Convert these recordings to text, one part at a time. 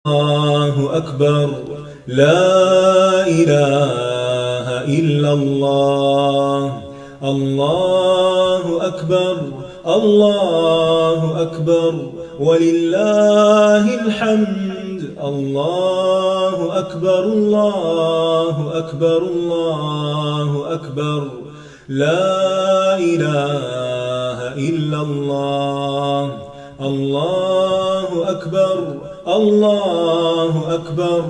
الله أكبر. لا إله إلا الله. الله أكبر. الله أكبر ولله الحمد. الله أكبر. الله أكبر. الله أكبر. لا إله إلا الله. الله أكبر. الله أكبر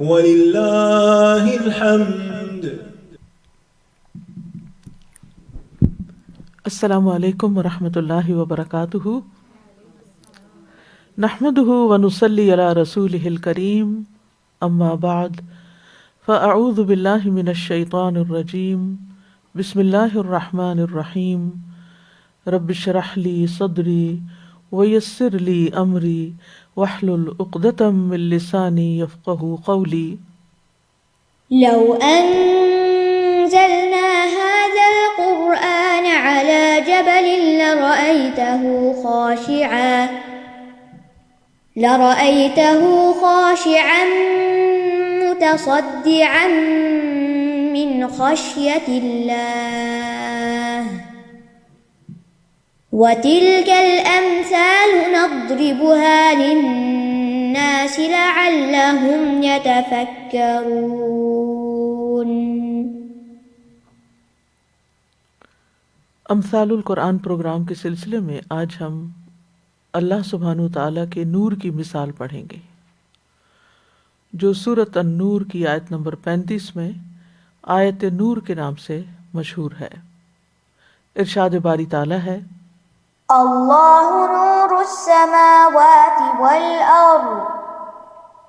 ولله الحمد. السلام علیکم ورحمۃ اللہ وبرکاتہ. نحمده ونصلی علی رسولہ الکریم. اما بعد فاعوذ باللہ من الشیطان الرجیم. بسم اللہ الرحمن الرحیم. رب اشرح لی صدری ویسر لی امری واحلل عقدۃ من لسانی یفقهوا قولی. لو أنزلنا هذا القرآن على جبل لرأيته خاشعا متصدعا من خشية الله وتلك الأمثال نضربها للناس لعلهم يتفكرون. امثال القرآن پروگرام کے سلسلے میں آج ہم اللہ سبحانہ وتعالیٰ کے نور کی مثال پڑھیں گے، جو سورۃ النور کی آیت نمبر 35 میں آیت نور کے نام سے مشہور ہے. ارشاد باری تعالیٰ ہے: اللہ نور السماوات والأرض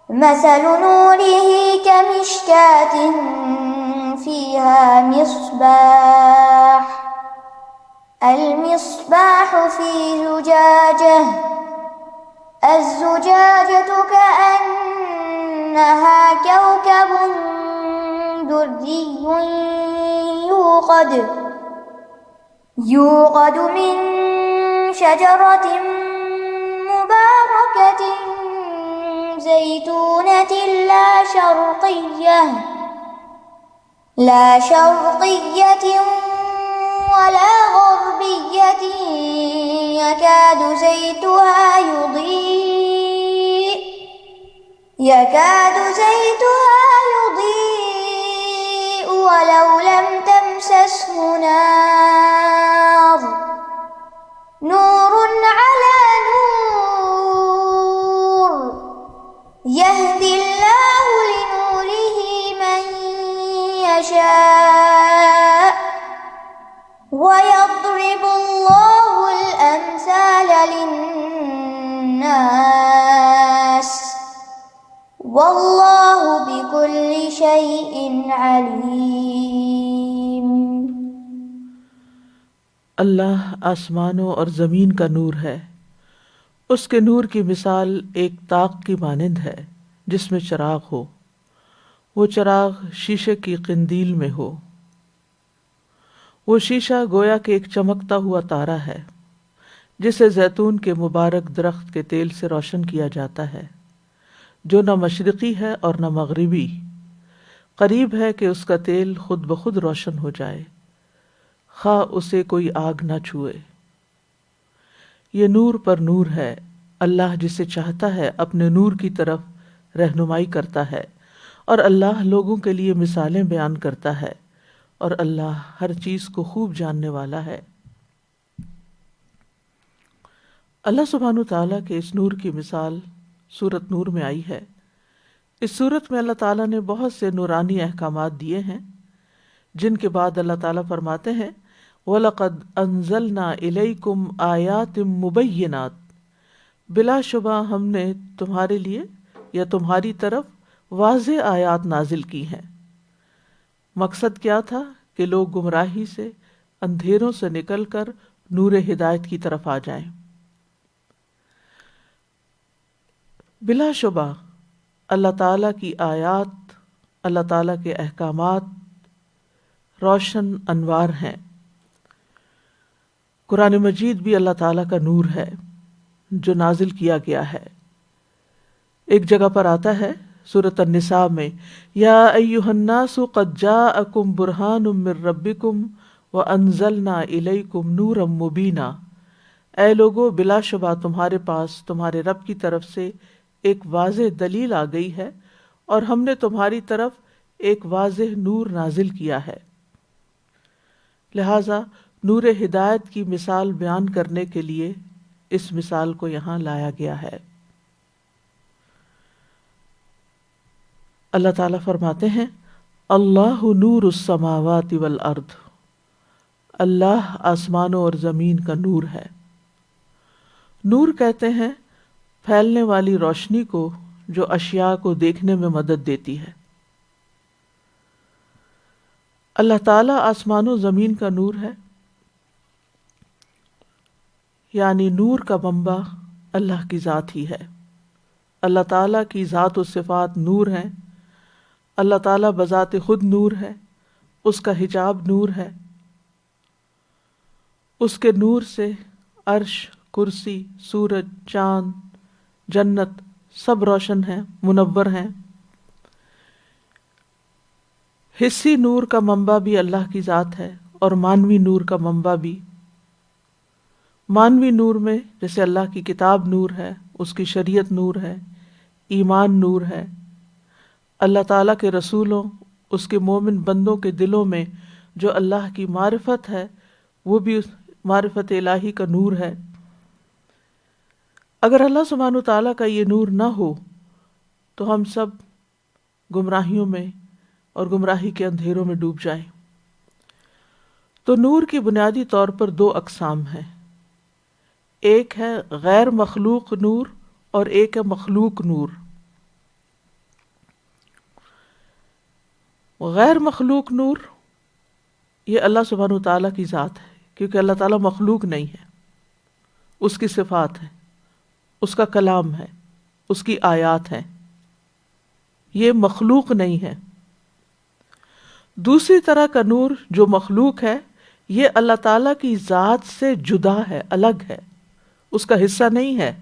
مثل نوره كمشكاة فيها مصباح المصباح في زجاجة الزجاجة كأنها كوكب دري يوقد من شجرة مباركة زيتونة لا شرقية ولا غربية يكاد زيتها يضيء ولو لم تمسسه نار نور على نور يهدي الله لنوره من يشاء ويضرب الله الأمثال للناس والله بكل شيء عليم. اللہ آسمانوں اور زمین کا نور ہے. اس کے نور کی مثال ایک طاق کی مانند ہے جس میں چراغ ہو. وہ چراغ شیشے کی قندیل میں ہو. وہ شیشہ گویا کہ ایک چمکتا ہوا تارا ہے جسے زیتون کے مبارک درخت کے تیل سے روشن کیا جاتا ہے، جو نہ مشرقی ہے اور نہ مغربی. قریب ہے کہ اس کا تیل خود بخود روشن ہو جائے، خواہ اسے کوئی آگ نہ چھوئے. یہ نور پر نور ہے. اللہ جسے چاہتا ہے اپنے نور کی طرف رہنمائی کرتا ہے، اور اللہ لوگوں کے لیے مثالیں بیان کرتا ہے، اور اللہ ہر چیز کو خوب جاننے والا ہے. اللہ سبحانہ تعالیٰ کے اس نور کی مثال سورۃ نور میں آئی ہے. اس سورت میں اللہ تعالیٰ نے بہت سے نورانی احکامات دیے ہیں، جن کے بعد اللہ تعالیٰ فرماتے ہیں: وَلَقَدْ أَنزَلْنَا إِلَيْكُمْ آيَاتٍ مُبَيِّنَاتٍ، بلا شبہ ہم نے تمہارے لیے یا تمہاری طرف واضح آیات نازل کی ہیں. مقصد کیا تھا؟ کہ لوگ گمراہی سے، اندھیروں سے نکل کر نور ہدایت کی طرف آ جائیں. بلا شبہ اللہ تعالیٰ کی آیات، اللہ تعالیٰ کے احکامات روشن انوار ہیں. قرآن مجید بھی اللہ تعالیٰ کا نور ہے جو نازل کیا گیا ہے. ایک جگہ پر آتا ہے سورۃ النساء میں، یا ایھا الناس قد جاءکم برہان من ربکم وانزلنا الیکم نورا مبینا، اے لوگو بلا شبہ تمہارے پاس تمہارے رب کی طرف سے ایک واضح دلیل آ گئی ہے اور ہم نے تمہاری طرف ایک واضح نور نازل کیا ہے۔ لہذا نور ہدایت کی مثال بیان کرنے کے لیے اس مثال کو یہاں لایا گیا ہے۔ اللہ تعالیٰ فرماتے ہیں اللہ نور السماوات والارض، اللہ آسمانوں اور زمین کا نور ہے۔ نور کہتے ہیں پھیلنے والی روشنی کو جو اشیاء کو دیکھنے میں مدد دیتی ہے۔ اللہ تعالیٰ آسمان و زمین کا نور ہے، یعنی نور کا منبع اللہ کی ذات ہی ہے۔ اللہ تعالیٰ کی ذات و صفات نور ہیں، اللہ تعالیٰ بذات خود نور ہے، اس کا حجاب نور ہے، اس کے نور سے عرش، کرسی، سورج، چاند، جنت سب روشن ہیں، منور ہیں۔ حسی نور کا منبع بھی اللہ کی ذات ہے اور مانوی نور کا منبع بھی۔ مانوی نور میں جیسے اللہ کی کتاب نور ہے، اس کی شریعت نور ہے، ایمان نور ہے، اللہ تعالیٰ کے رسولوں، اس کے مومن بندوں کے دلوں میں جو اللہ کی معرفت ہے وہ بھی معرفت الہی کا نور ہے۔ اگر اللہ سبحانہ تعالیٰ کا یہ نور نہ ہو تو ہم سب گمراہیوں میں اور گمراہی کے اندھیروں میں ڈوب جائیں۔ تو نور کی بنیادی طور پر دو اقسام ہیں، ایک ہے غیر مخلوق نور اور ایک ہے مخلوق نور۔ غیر مخلوق نور یہ اللہ سبحانہ تعالیٰ کی ذات ہے، کیونکہ اللہ تعالیٰ مخلوق نہیں ہے، اس کی صفات ہے، اس کا کلام ہے، اس کی آیات ہیں، یہ مخلوق نہیں ہے۔ دوسری طرح کا نور جو مخلوق ہے یہ اللہ تعالیٰ کی ذات سے جدا ہے، الگ ہے، اس کا حصہ نہیں ہے۔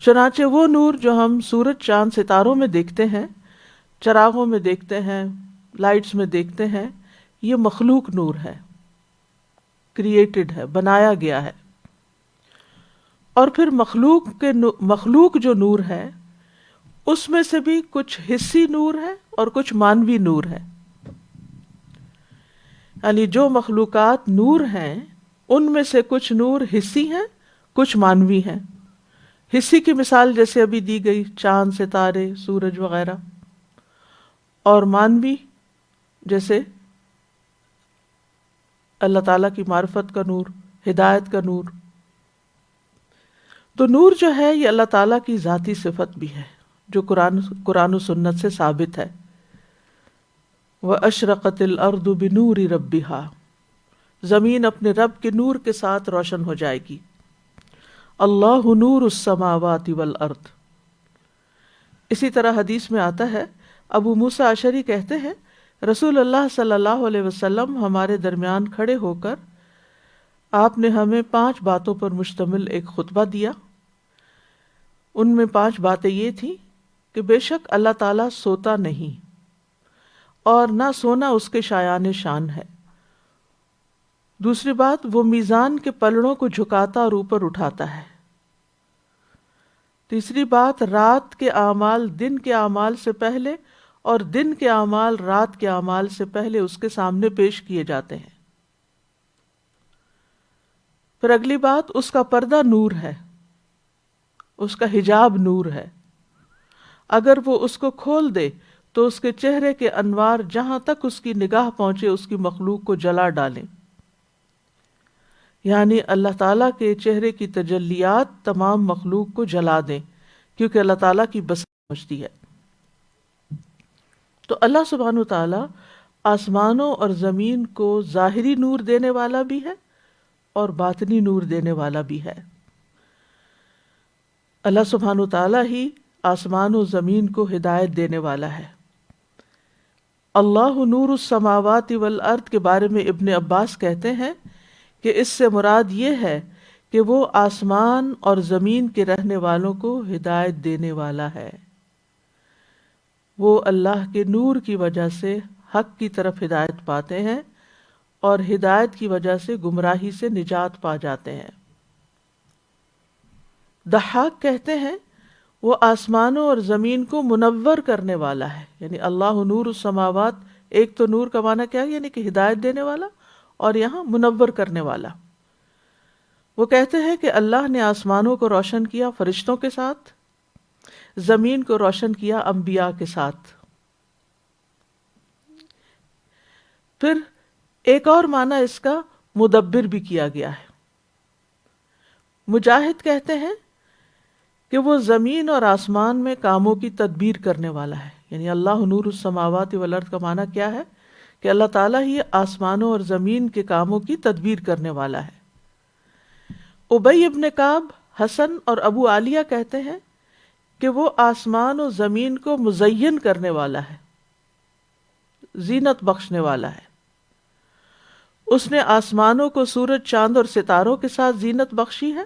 چنانچہ وہ نور جو ہم سورج، چاند، ستاروں میں دیکھتے ہیں، چراغوں میں دیکھتے ہیں، لائٹس میں دیکھتے ہیں، یہ مخلوق نور ہے، کریٹڈ ہے، بنایا گیا ہے۔ اور پھر مخلوق جو نور ہے اس میں سے بھی کچھ حسی نور ہے اور کچھ مانوی نور ہے۔ یعنی جو مخلوقات نور ہیں ان میں سے کچھ نور حسی ہیں، کچھ مانوی ہیں۔ حسی کی مثال جیسے ابھی دی گئی، چاند، ستارے، سورج وغیرہ، اور مانوی جیسے اللہ تعالیٰ کی معرفت کا نور، ہدایت کا نور۔ تو نور جو ہے یہ اللہ تعالیٰ کی ذاتی صفت بھی ہے جو قرآن و سنت سے ثابت ہے۔ وَأَشْرَقَتِ الْأَرْضُ بِنُورِ رَبِّهَا، زمین اپنے رب کے نور کے ساتھ روشن ہو جائے گی۔ اللہ نور السماوات والارض۔ اسی طرح حدیث میں آتا ہے، ابو موسیٰ اشعری کہتے ہیں رسول اللہ صلی اللہ علیہ وسلم ہمارے درمیان کھڑے ہو کر آپ نے ہمیں 5 باتوں پر مشتمل ایک خطبہ دیا۔ ان میں 5 باتیں یہ تھیں کہ بے شک اللہ تعالیٰ سوتا نہیں اور نہ سونا اس کے شایان شان ہے۔ دوسری بات، وہ میزان کے پلڑوں کو جھکاتا اور اوپر اٹھاتا ہے۔ تیسری بات، رات کے اعمال دن کے اعمال سے پہلے اور دن کے اعمال رات کے اعمال سے پہلے اس کے سامنے پیش کیے جاتے ہیں۔ پھر اگلی بات، اس کا پردہ نور ہے، اس کا حجاب نور ہے، اگر وہ اس کو کھول دے تو اس کے چہرے کے انوار جہاں تک اس کی نگاہ پہنچے اس کی مخلوق کو جلا ڈالیں۔ یعنی اللہ تعالیٰ کے چہرے کی تجلیات تمام مخلوق کو جلا دیں، کیونکہ اللہ تعالیٰ کی بصیرت پہنچتی ہے۔ تو اللہ سبحانہ تعالیٰ آسمانوں اور زمین کو ظاہری نور دینے والا بھی ہے اور باطنی نور دینے والا بھی ہے۔ اللہ سبحانہ تعالیٰ ہی آسمان و زمین کو ہدایت دینے والا ہے۔ اللہ نور السماوات والارض کے بارے میں ابن عباس کہتے ہیں کہ اس سے مراد یہ ہے کہ وہ آسمان اور زمین کے رہنے والوں کو ہدایت دینے والا ہے۔ وہ اللہ کے نور کی وجہ سے حق کی طرف ہدایت پاتے ہیں اور ہدایت کی وجہ سے گمراہی سے نجات پا جاتے ہیں۔ ضحاک کہتے ہیں وہ آسمانوں اور زمین کو منور کرنے والا ہے، یعنی اللہ نور السماوات، ایک تو نور کا معنی کیا ہے، یعنی کہ ہدایت دینے والا، اور یہاں منور کرنے والا۔ وہ کہتے ہیں کہ اللہ نے آسمانوں کو روشن کیا فرشتوں کے ساتھ، زمین کو روشن کیا انبیاء کے ساتھ۔ پھر ایک اور معنی اس کا مدبر بھی کیا گیا ہے۔ مجاہد کہتے ہیں کہ وہ زمین اور آسمان میں کاموں کی تدبیر کرنے والا ہے، یعنی اللہ نور السماوات والارض کا معنی کیا ہے کہ اللہ تعالیٰ ہی آسمانوں اور زمین کے کاموں کی تدبیر کرنے والا ہے۔ ابی ابن کعب، حسن اور ابو عالیہ کہتے ہیں کہ وہ آسمان و زمین کو مزین کرنے والا ہے، زینت بخشنے والا ہے۔ اس نے آسمانوں کو سورج، چاند اور ستاروں کے ساتھ زینت بخشی ہے،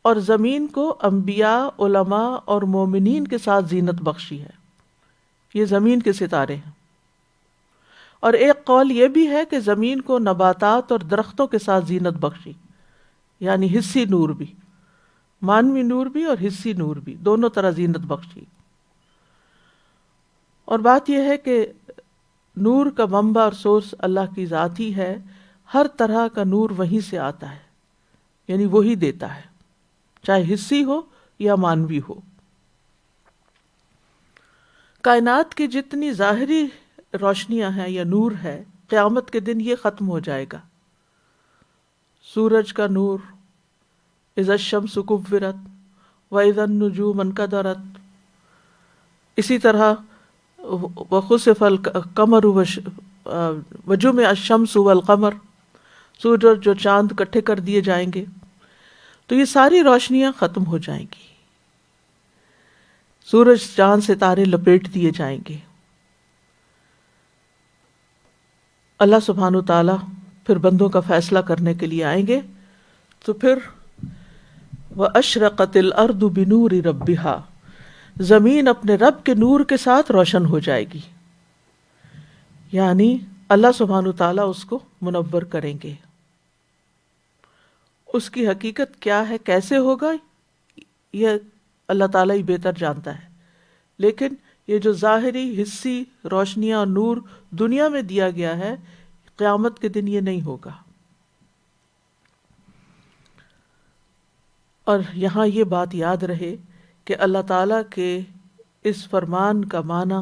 اور زمین کو انبیاء، علماء اور مومنین کے ساتھ زینت بخشی ہے۔ یہ زمین کے ستارے ہیں۔ اور ایک قول یہ بھی ہے کہ زمین کو نباتات اور درختوں کے ساتھ زینت بخشی، یعنی حسی نور بھی، مانوی نور بھی اور حسی نور بھی، دونوں طرح زینت بخشی۔ اور بات یہ ہے کہ نور کا منبع اور سورس اللہ کی ذات ہی ہے، ہر طرح کا نور وہیں سے آتا ہے، یعنی وہی دیتا ہے، چاہے حسی ہو یا مانوی ہو۔ کائنات کی جتنی ظاہری روشنیاں ہیں یا نور ہے، قیامت کے دن یہ ختم ہو جائے گا۔ سورج کا نور، اذا الشمس کورت واذا النجوم انکدرت، اسی طرح وخسف القمر وجمع الشمس والقمر، سورج جو چاند اکٹھے کر دیے جائیں گے، تو یہ ساری روشنیاں ختم ہو جائیں گی، سورج، چاند، ستارے لپیٹ دیے جائیں گے۔ اللہ سبحانہ و تعالیٰ پھر بندوں کا فیصلہ کرنے کے لیے آئیں گے، تو پھر وَأَشْرَقَتِ الْأَرْضُ بِنُورِ رَبِّهَا، زمین اپنے رب کے نور کے ساتھ روشن ہو جائے گی، یعنی اللہ سبحانہ و تعالیٰ اس کو منور کریں گے۔ اس کی حقیقت کیا ہے، کیسے ہوگا، یہ اللہ تعالیٰ ہی بہتر جانتا ہے، لیکن یہ جو ظاہری حسی روشنیاں اور نور دنیا میں دیا گیا ہے، قیامت کے دن یہ نہیں ہوگا۔ اور یہاں یہ بات یاد رہے کہ اللہ تعالیٰ کے اس فرمان کا معنی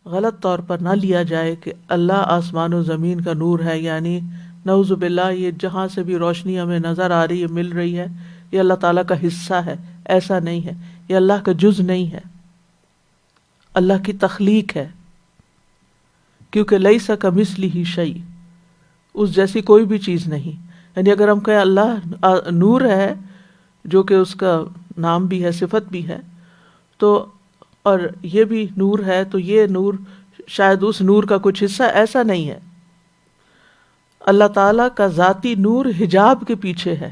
غلط طور پر نہ لیا جائے کہ اللہ آسمان و زمین کا نور ہے، یعنی نعوذ باللہ یہ جہاں سے بھی روشنی ہمیں نظر آ رہی ہے، مل رہی ہے، یہ اللہ تعالیٰ کا حصہ ہے۔ ایسا نہیں ہے، یہ اللہ کا جز نہیں ہے، اللہ کی تخلیق ہے، کیونکہ لیس کمثلہ شیء، اس جیسی کوئی بھی چیز نہیں۔ یعنی اگر ہم کہیں اللہ نور ہے، جو کہ اس کا نام بھی ہے، صفت بھی ہے، تو اور یہ بھی نور ہے، تو یہ نور شاید اس نور کا کچھ حصہ، ایسا نہیں ہے۔ اللہ تعالیٰ کا ذاتی نور حجاب کے پیچھے ہے،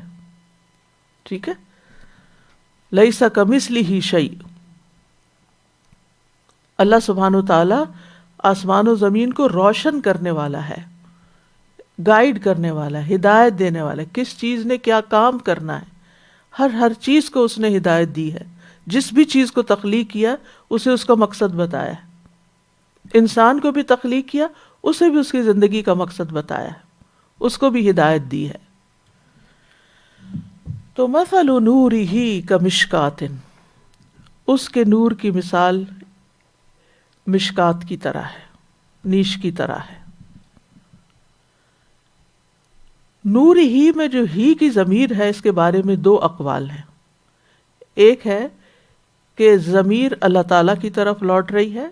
ٹھیک ہے، لیس کمثلہ شیء۔ اللہ سبحانہ تعالیٰ آسمان و زمین کو روشن کرنے والا ہے، گائیڈ کرنے والا ہے، ہدایت دینے والا ہے، کس چیز نے کیا کام کرنا ہے، ہر چیز کو اس نے ہدایت دی ہے۔ جس بھی چیز کو تخلیق کیا اسے اس کا مقصد بتایا ہے، انسان کو بھی تخلیق کیا، اسے بھی اس کی زندگی کا مقصد بتایا ہے، اس کو بھی ہدایت دی ہے۔ تو مثل نورہ کمشکات، اس کے نور کی مثال مشکات کی طرح ہے، نیش کی طرح ہے۔ نور ہی میں جو ہی کی ضمیر ہے، اس کے بارے میں دو اقوال ہیں۔ ایک ہے کہ ضمیر اللہ تعالیٰ کی طرف لوٹ رہی ہے،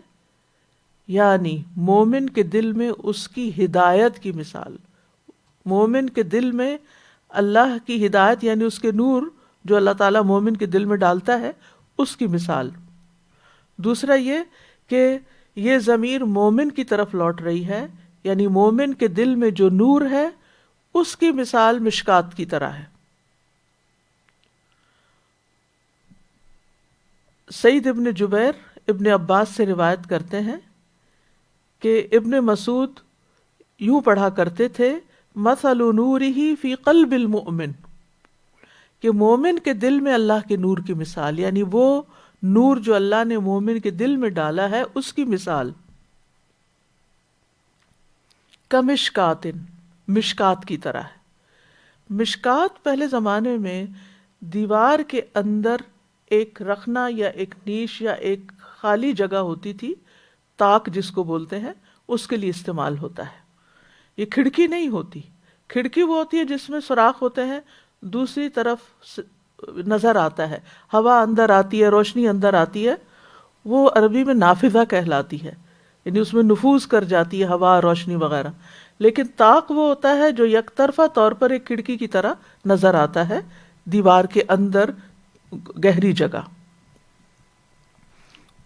یعنی مومن کے دل میں اس کی ہدایت کی مثال، مومن کے دل میں اللہ کی ہدایت یعنی اس کے نور جو اللہ تعالیٰ مومن کے دل میں ڈالتا ہے، اس کی مثال۔ دوسرا یہ کہ یہ ضمیر مومن کی طرف لوٹ رہی ہے، یعنی مومن کے دل میں جو نور ہے اس کی مثال مشکات کی طرح ہے، سعید ابن جبیر ابن عباس سے روایت کرتے ہیں کہ ابن مسعود یوں پڑھا کرتے تھے مثل نورہ فی قلب المؤمن، کہ مومن کے دل میں اللہ کے نور کی مثال، یعنی وہ نور جو اللہ نے مومن کے دل میں ڈالا ہے اس کی مثال، کمشکات، مشکات کی طرح ہے۔ مشکات پہلے زمانے میں دیوار کے اندر ایک رخنا یا ایک نیش یا ایک خالی جگہ ہوتی تھی، طاق جس کو بولتے ہیں، اس کے لیے استعمال ہوتا ہے۔ یہ کھڑکی نہیں ہوتی، کھڑکی وہ ہوتی ہے جس میں سوراخ ہوتے ہیں، دوسری طرف نظر آتا ہے، ہوا اندر آتی ہے، روشنی اندر آتی ہے، وہ عربی میں نافذہ کہلاتی ہے، یعنی اس میں نفوذ کر جاتی ہے ہوا، روشنی وغیرہ۔ لیکن طاق وہ ہوتا ہے جو یک طرفہ طور پر ایک کھڑکی کی طرح نظر آتا ہے دیوار کے اندر گہری جگہ،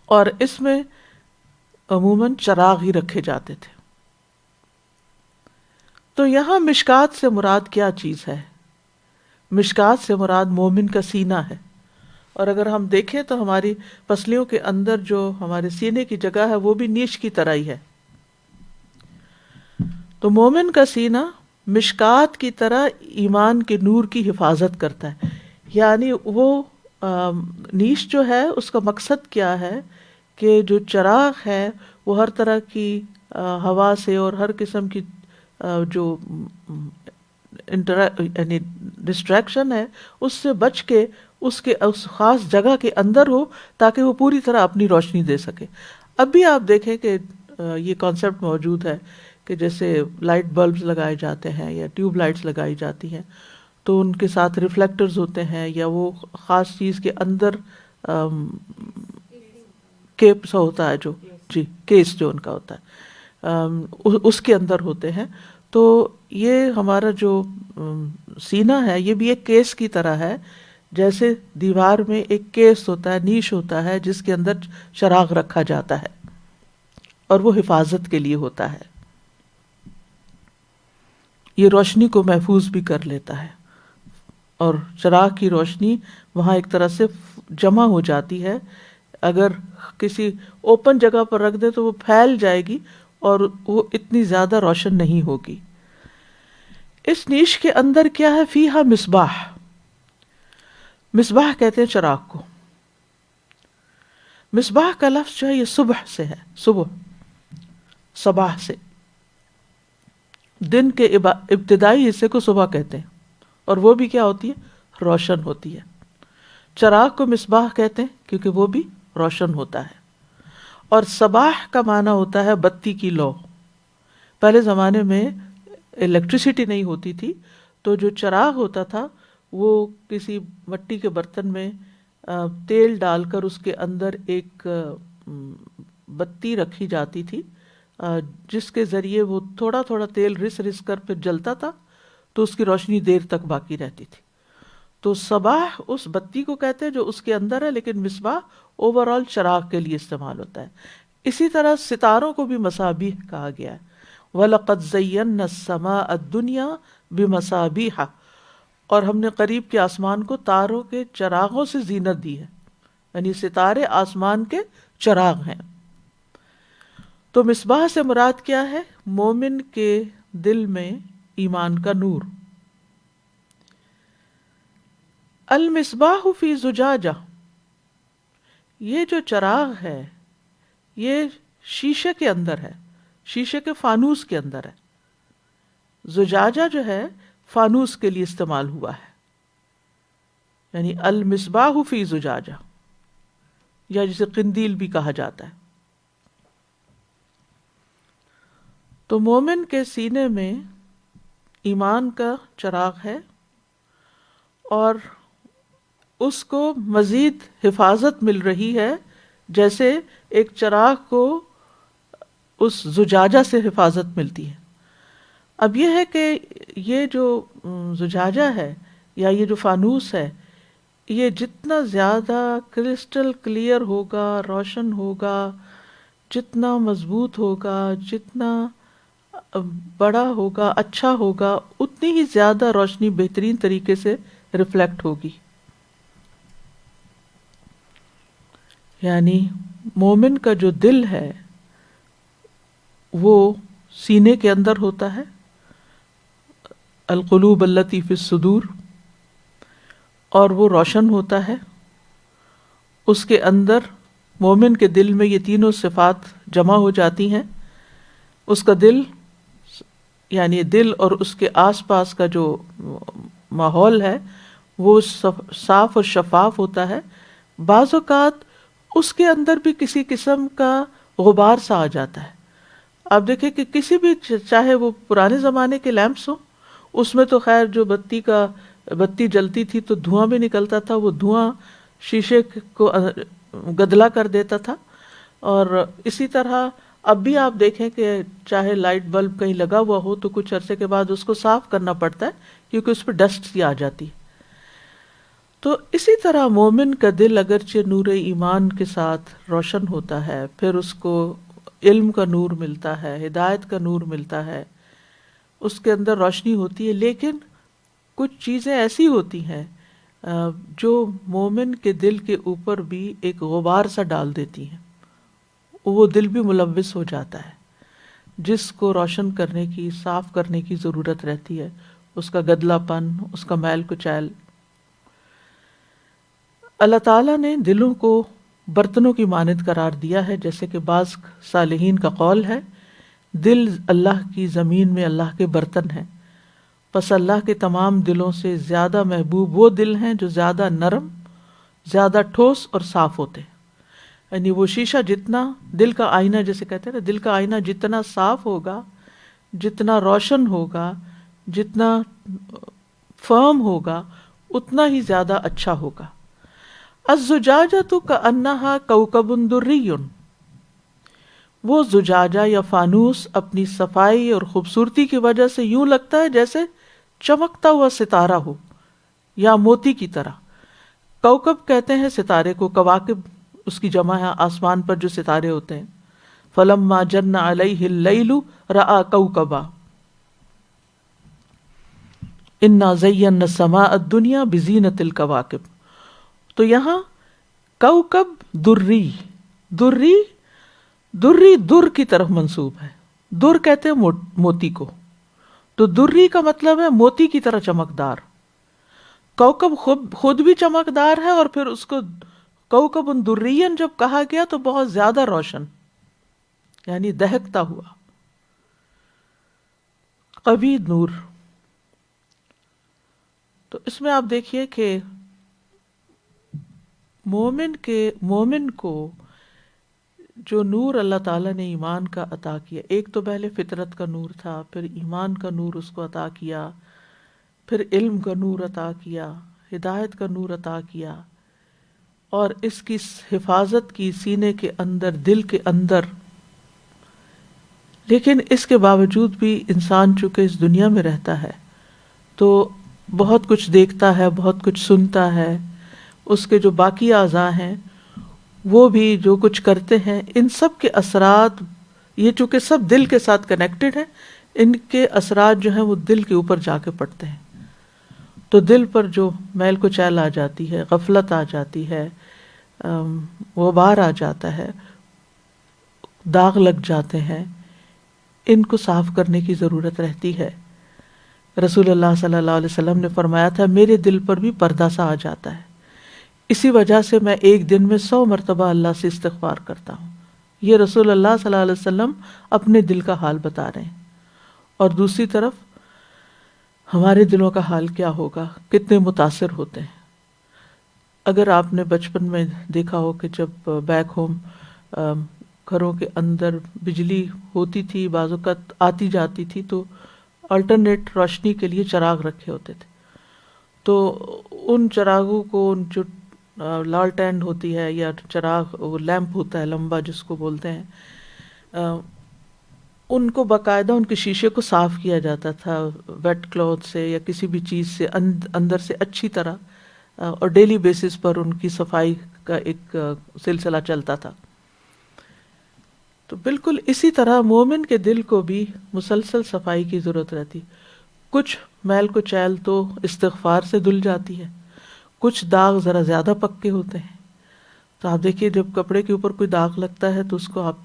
اور اس میں عموماً چراغ ہی رکھے جاتے تھے۔ تو یہاں مشکات سے مراد کیا چیز ہے؟ مشکات سے مراد مومن کا سینہ ہے، اور اگر ہم دیکھیں تو ہماری پسلیوں کے اندر جو ہمارے سینے کی جگہ ہے وہ بھی نیش کی طرح ہی ہے۔ تو مومن کا سینہ مشکات کی طرح ایمان کے نور کی حفاظت کرتا ہے، یعنی وہ نیش جو ہے اس کا مقصد کیا ہے کہ جو چراغ ہے وہ ہر طرح کی ہوا سے اور ہر قسم کی جو یعنی ڈسٹریکشن ہے اس سے بچ کے اس خاص جگہ کے اندر ہو تاکہ وہ پوری طرح اپنی روشنی دے سکے۔ اب بھی آپ دیکھیں کہ یہ کانسیپٹ موجود ہے کہ جیسے لائٹ بلبز لگائے جاتے ہیں یا ٹیوب لائٹس لگائی جاتی ہیں تو ان کے ساتھ ریفلیکٹرز ہوتے ہیں، یا وہ خاص چیز کے اندر کیپ سا ہوتا ہے جو کیس جو ان کا ہوتا ہے اس کے اندر ہوتے ہیں۔ تو یہ ہمارا جو سینہ ہے یہ بھی ایک کیس کی طرح ہے، جیسے دیوار میں ایک کیس ہوتا ہے، نیش ہوتا ہے جس کے اندر چراغ رکھا جاتا ہے اور وہ حفاظت کے لیے ہوتا ہے، یہ روشنی کو محفوظ بھی کر لیتا ہے، اور چراغ کی روشنی وہاں ایک طرح سے جمع ہو جاتی ہے، اگر کسی اوپن جگہ پر رکھ دے تو وہ پھیل جائے گی اور وہ اتنی زیادہ روشن نہیں ہوگی۔ اس نیش کے اندر کیا ہے؟ فیہا مصباح، مصباح کہتے ہیں چراغ کو۔ مصباح کا لفظ جو ہے یہ صبح سے ہے، صباح سے، دن کے ابتدائی حصے کو صبح کہتے ہیں، اور وہ بھی کیا ہوتی ہے؟ روشن ہوتی ہے۔ چراغ کو مصباح کہتے ہیں کیونکہ وہ بھی روشن ہوتا ہے، اور صباح کا معنی ہوتا ہے بتی کی لو۔ پہلے زمانے میں الیکٹریسٹی نہیں ہوتی تھی، تو جو چراغ ہوتا تھا وہ کسی مٹی کے برتن میں تیل ڈال کر اس کے اندر ایک بتی رکھی جاتی تھی، جس کے ذریعے وہ تھوڑا تھوڑا تیل رس رس کر پھر جلتا تھا تو اس کی روشنی دیر تک باقی رہتی تھی۔ تو صباح اس بتی کو کہتے ہیں جو اس کے اندر ہے، لیکن مصباح اوور آل چراغ کے لیے استعمال ہوتا ہے۔ اسی طرح ستاروں کو بھی مصابیح کہا گیا ہے، وَلَقَدْ زَيَّنَّا السَّمَاءَ الدُّنْيَا بِمَصَابِيحَ، اور ہم نے قریب کے آسمان کو تاروں کے چراغوں سے زینت دی ہے، یعنی ستارے آسمان کے چراغ ہیں۔ تو مصباح سے مراد کیا ہے؟ مومن کے دل میں ایمان کا نور۔ المصباح فی زجاجہ، یہ جو چراغ ہے یہ شیشے کے اندر ہے، شیشے کے فانوس کے اندر ہے۔ زجاجہ جو ہے فانوس کے لیے استعمال ہوا ہے، یعنی المصباح فی زجاجہ، یا جسے قندیل بھی کہا جاتا ہے۔ تو مومن کے سینے میں ایمان کا چراغ ہے، اور اس کو مزید حفاظت مل رہی ہے، جیسے ایک چراغ کو اس زجاجہ سے حفاظت ملتی ہے۔ اب یہ ہے کہ یہ جو زجاجہ ہے یا یہ جو فانوس ہے، یہ جتنا زیادہ کرسٹل کلیئر ہوگا، روشن ہوگا، جتنا مضبوط ہوگا، جتنا بڑا ہوگا، اچھا ہوگا، اتنی ہی زیادہ روشنی بہترین طریقے سے ریفلیکٹ ہوگی۔ یعنی مومن کا جو دل ہے وہ سینے کے اندر ہوتا ہے، القلوب التی فی الصدور، اور وہ روشن ہوتا ہے. اس کے اندر مومن کے دل میں یہ تینوں صفات جمع ہو جاتی ہیں. اس کا دل یعنی دل اور اس کے آس پاس کا جو ماحول ہے وہ صاف اور شفاف ہوتا ہے. بعض اوقات اس کے اندر بھی کسی قسم کا غبار سا آ جاتا ہے. آپ دیکھیں کہ کسی بھی چاہے وہ پرانے زمانے کے لیمپس ہوں، اس میں تو خیر جو بتی جلتی تھی تو دھواں بھی نکلتا تھا، وہ دھواں شیشے کو گدلا کر دیتا تھا. اور اسی طرح اب بھی آپ دیکھیں کہ چاہے لائٹ بلب کہیں لگا ہوا ہو تو کچھ عرصے کے بعد اس کو صاف کرنا پڑتا ہے کیونکہ اس پہ ڈسٹ سی آ جاتی ہے. تو اسی طرح مومن کا دل اگرچہ نور ایمان کے ساتھ روشن ہوتا ہے، پھر اس کو علم کا نور ملتا ہے، ہدایت کا نور ملتا ہے، اس کے اندر روشنی ہوتی ہے، لیکن کچھ چیزیں ایسی ہوتی ہیں جو مومن کے دل کے اوپر بھی ایک غبار سا ڈال دیتی ہیں. وہ دل بھی ملوث ہو جاتا ہے، جس کو روشن کرنے کی، صاف کرنے کی ضرورت رہتی ہے. اس کا گدلا پن، اس کا میل کچیل. اللہ تعالیٰ نے دلوں کو برتنوں کی مانند قرار دیا ہے، جیسے کہ بعض صالحین کا قول ہے دل اللہ کی زمین میں اللہ کے برتن ہیں، پس اللہ کے تمام دلوں سے زیادہ محبوب وہ دل ہیں جو زیادہ نرم، زیادہ ٹھوس اور صاف ہوتے ہیں. یعنی وہ شیشہ جتنا، دل کا آئینہ جیسے کہتے ہیں نا، دل کا آئینہ جتنا صاف ہوگا، جتنا روشن ہوگا، جتنا فرم ہوگا، اتنا ہی زیادہ اچھا ہوگا. الزجاجۃ کأنہا کوکب دری، وہ زجاجہ یا فانوس اپنی صفائی اور خوبصورتی کی وجہ سے یوں لگتا ہے جیسے چمکتا ہوا ستارہ ہو یا موتی کی طرح. کوکب کہتے ہیں ستارے کو، کواکب اس کی جمع ہے آسمان پر جو ستارے ہوتے ہیں. فلما جن علیہ اللیل رأى کوکبا انا زینا السماء الدنیا بزینۃ الکواکب. تو یہاں کوکب دری در کی طرف منسوب ہے. در کہتے ہیں موتی کو، تو دری کا مطلب ہے موتی کی طرح چمکدار. کوکب خود بھی چمکدار ہے، اور پھر اس کو کوکب درین جب کہا گیا تو بہت زیادہ روشن، یعنی دہکتا ہوا قوی نور. تو اس میں آپ دیکھیے کہ مومن کو جو نور اللہ تعالیٰ نے ایمان کا عطا کیا، ایک تو پہلے فطرت کا نور تھا، پھر ایمان کا نور اس کو عطا کیا، پھر علم کا نور عطا کیا، ہدایت کا نور عطا کیا، اور اس کی حفاظت کی سینے کے اندر، دل کے اندر. لیکن اس کے باوجود بھی انسان چونکہ اس دنیا میں رہتا ہے تو بہت کچھ دیکھتا ہے، بہت کچھ سنتا ہے. اس کے جو باقی اعضاء ہیں وہ بھی جو کچھ کرتے ہیں، ان سب کے اثرات، یہ چونکہ سب دل کے ساتھ کنیکٹڈ ہیں، ان کے اثرات جو ہیں وہ دل کے اوپر جا کے پڑتے ہیں. تو دل پر جو میل کچیل آ جاتی ہے، غفلت آ جاتی ہے، غبار آ جاتا ہے، داغ لگ جاتے ہیں، ان کو صاف کرنے کی ضرورت رہتی ہے. رسول اللہ صلی اللہ علیہ وسلم نے فرمایا تھا میرے دل پر بھی پردہ سا آ جاتا ہے، اسی وجہ سے میں ایک دن میں 100 مرتبہ اللہ سے استغفار کرتا ہوں. یہ رسول اللہ صلی اللہ علیہ وسلم اپنے دل کا حال بتا رہے ہیں. اور دوسری طرف ہمارے دلوں کا حال کیا ہوگا، کتنے متاثر ہوتے ہیں. اگر آپ نے بچپن میں دیکھا ہو کہ جب بیک ہوم گھروں کے اندر بجلی ہوتی تھی، بعض اوقات آتی جاتی تھی، تو الٹرنیٹ روشنی کے لیے چراغ رکھے ہوتے تھے. تو ان چراغوں کو، جو لالٹین ہوتی ہے یا چراغ، وہ لیمپ ہوتا ہے لمبا جس کو بولتے ہیں، ان کو باقاعدہ ان کے شیشے کو صاف کیا جاتا تھا ویٹ کلوتھ سے یا کسی بھی چیز سے اندر سے اچھی طرح، اور ڈیلی بیسس پر ان کی صفائی کا ایک سلسلہ چلتا تھا. تو بالکل اسی طرح مومن کے دل کو بھی مسلسل صفائی کی ضرورت رہتی. کچھ میل کچیل تو استغفار سے دھل جاتی ہے، کچھ داغ ذرا زیادہ پکے ہوتے ہیں، تو آپ دیکھیے جب کپڑے کے اوپر کوئی داغ لگتا ہے تو اس کو آپ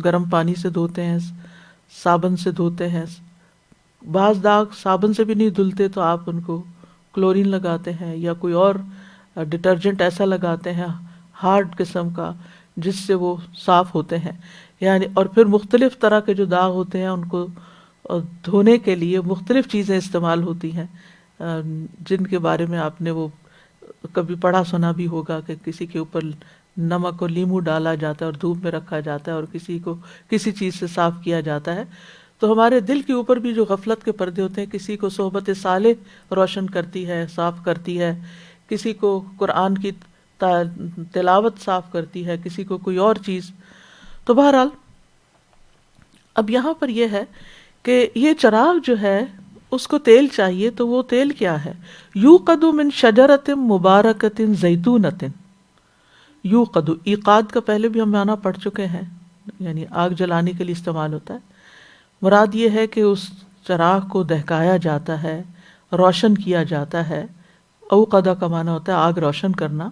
گرم پانی سے دھوتے ہیں، صابن سے دھوتے ہیں، بعض داغ صابن سے بھی نہیں دھلتے تو آپ ان کو کلورین لگاتے ہیں یا کوئی اور ڈٹرجنٹ ایسا لگاتے ہیں ہارڈ قسم کا جس سے وہ صاف ہوتے ہیں. یعنی اور پھر مختلف طرح کے جو داغ ہوتے ہیں ان کو دھونے کے لیے مختلف چیزیں استعمال ہوتی ہیں، جن کے بارے میں آپ نے وہ کبھی پڑھا سنا بھی ہوگا کہ کسی کے اوپر نمک اور لیمو ڈالا جاتا ہے اور دھوپ میں رکھا جاتا ہے اور کسی کو کسی چیز سے صاف کیا جاتا ہے. تو ہمارے دل کے اوپر بھی جو غفلت کے پردے ہوتے ہیں، کسی کو صحبت صالح روشن کرتی ہے، صاف کرتی ہے، کسی کو قرآن کی تلاوت صاف کرتی ہے، کسی کو کوئی اور چیز. تو بہرحال اب یہاں پر یہ ہے کہ یہ چراغ جو ہے اس کو تیل چاہیے، تو وہ تیل کیا ہے؟ یوقد من شجرۃ مبارکۃ زیتونۃ. یوقد، ایقاد کا پہلے بھی ہم معنی پڑھ چکے ہیں، یعنی آگ جلانے کے لیے استعمال ہوتا ہے. مراد یہ ہے کہ اس چراغ کو دہکایا جاتا ہے، روشن کیا جاتا ہے. اوقدہ کا معنی ہوتا ہے آگ روشن کرنا،